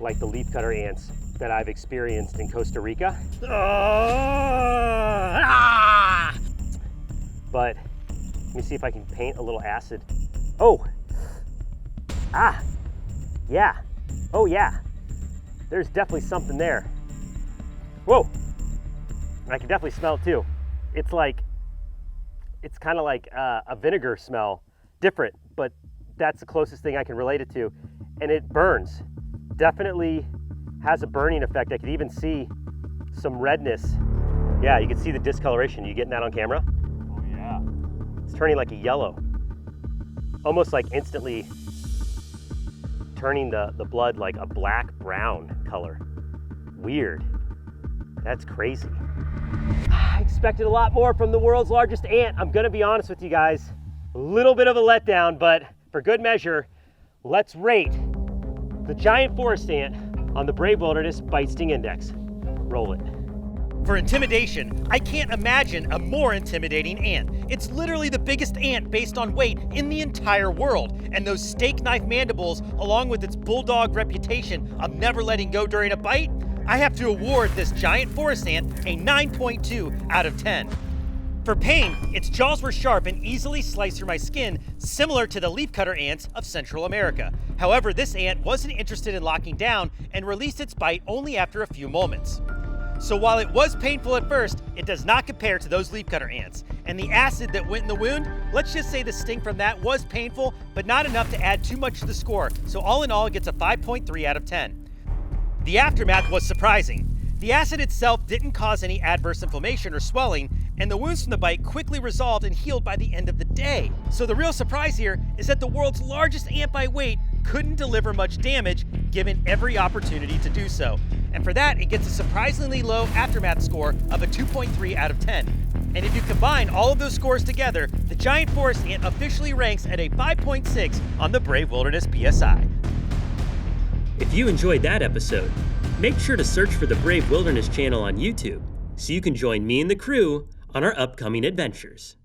like the leafcutter ants that I've experienced in Costa Rica. But let me see if I can paint a little acid. Yeah. Oh yeah. There's definitely something there. Whoa. I can definitely smell it too. It's kind of like a vinegar smell, different, but that's the closest thing I can relate it to. And it burns, definitely has a burning effect. I could even see some redness. Yeah, you can see the discoloration. You getting that on camera? Oh yeah. It's turning like a yellow, almost like instantly turning the blood like a black-brown color. Weird. That's crazy. I expected a lot more from the world's largest ant. I'm gonna be honest with you guys. A little bit of a letdown, but for good measure, let's rate the giant forest ant on the Brave Wilderness Bite Sting Index. Roll it. For intimidation, I can't imagine a more intimidating ant. It's literally the biggest ant based on weight in the entire world. And those steak knife mandibles, along with its bulldog reputation of never letting go during a bite, I have to award this giant forest ant a 9.2 out of 10. For pain, its jaws were sharp and easily sliced through my skin, similar to the leafcutter ants of Central America. However, this ant wasn't interested in locking down and released its bite only after a few moments. So while it was painful at first, it does not compare to those leafcutter ants. And the acid that went in the wound, let's just say the sting from that was painful, but not enough to add too much to the score. So all in all, it gets a 5.3 out of 10. The aftermath was surprising. The acid itself didn't cause any adverse inflammation or swelling, and the wounds from the bite quickly resolved and healed by the end of the day. So the real surprise here is that the world's largest ant by weight couldn't deliver much damage given every opportunity to do so. And for that, it gets a surprisingly low aftermath score of a 2.3 out of 10. And if you combine all of those scores together, the giant forest ant officially ranks at a 5.6 on the Brave Wilderness PSI. If you enjoyed that episode, make sure to search for the Brave Wilderness channel on YouTube so you can join me and the crew on our upcoming adventures.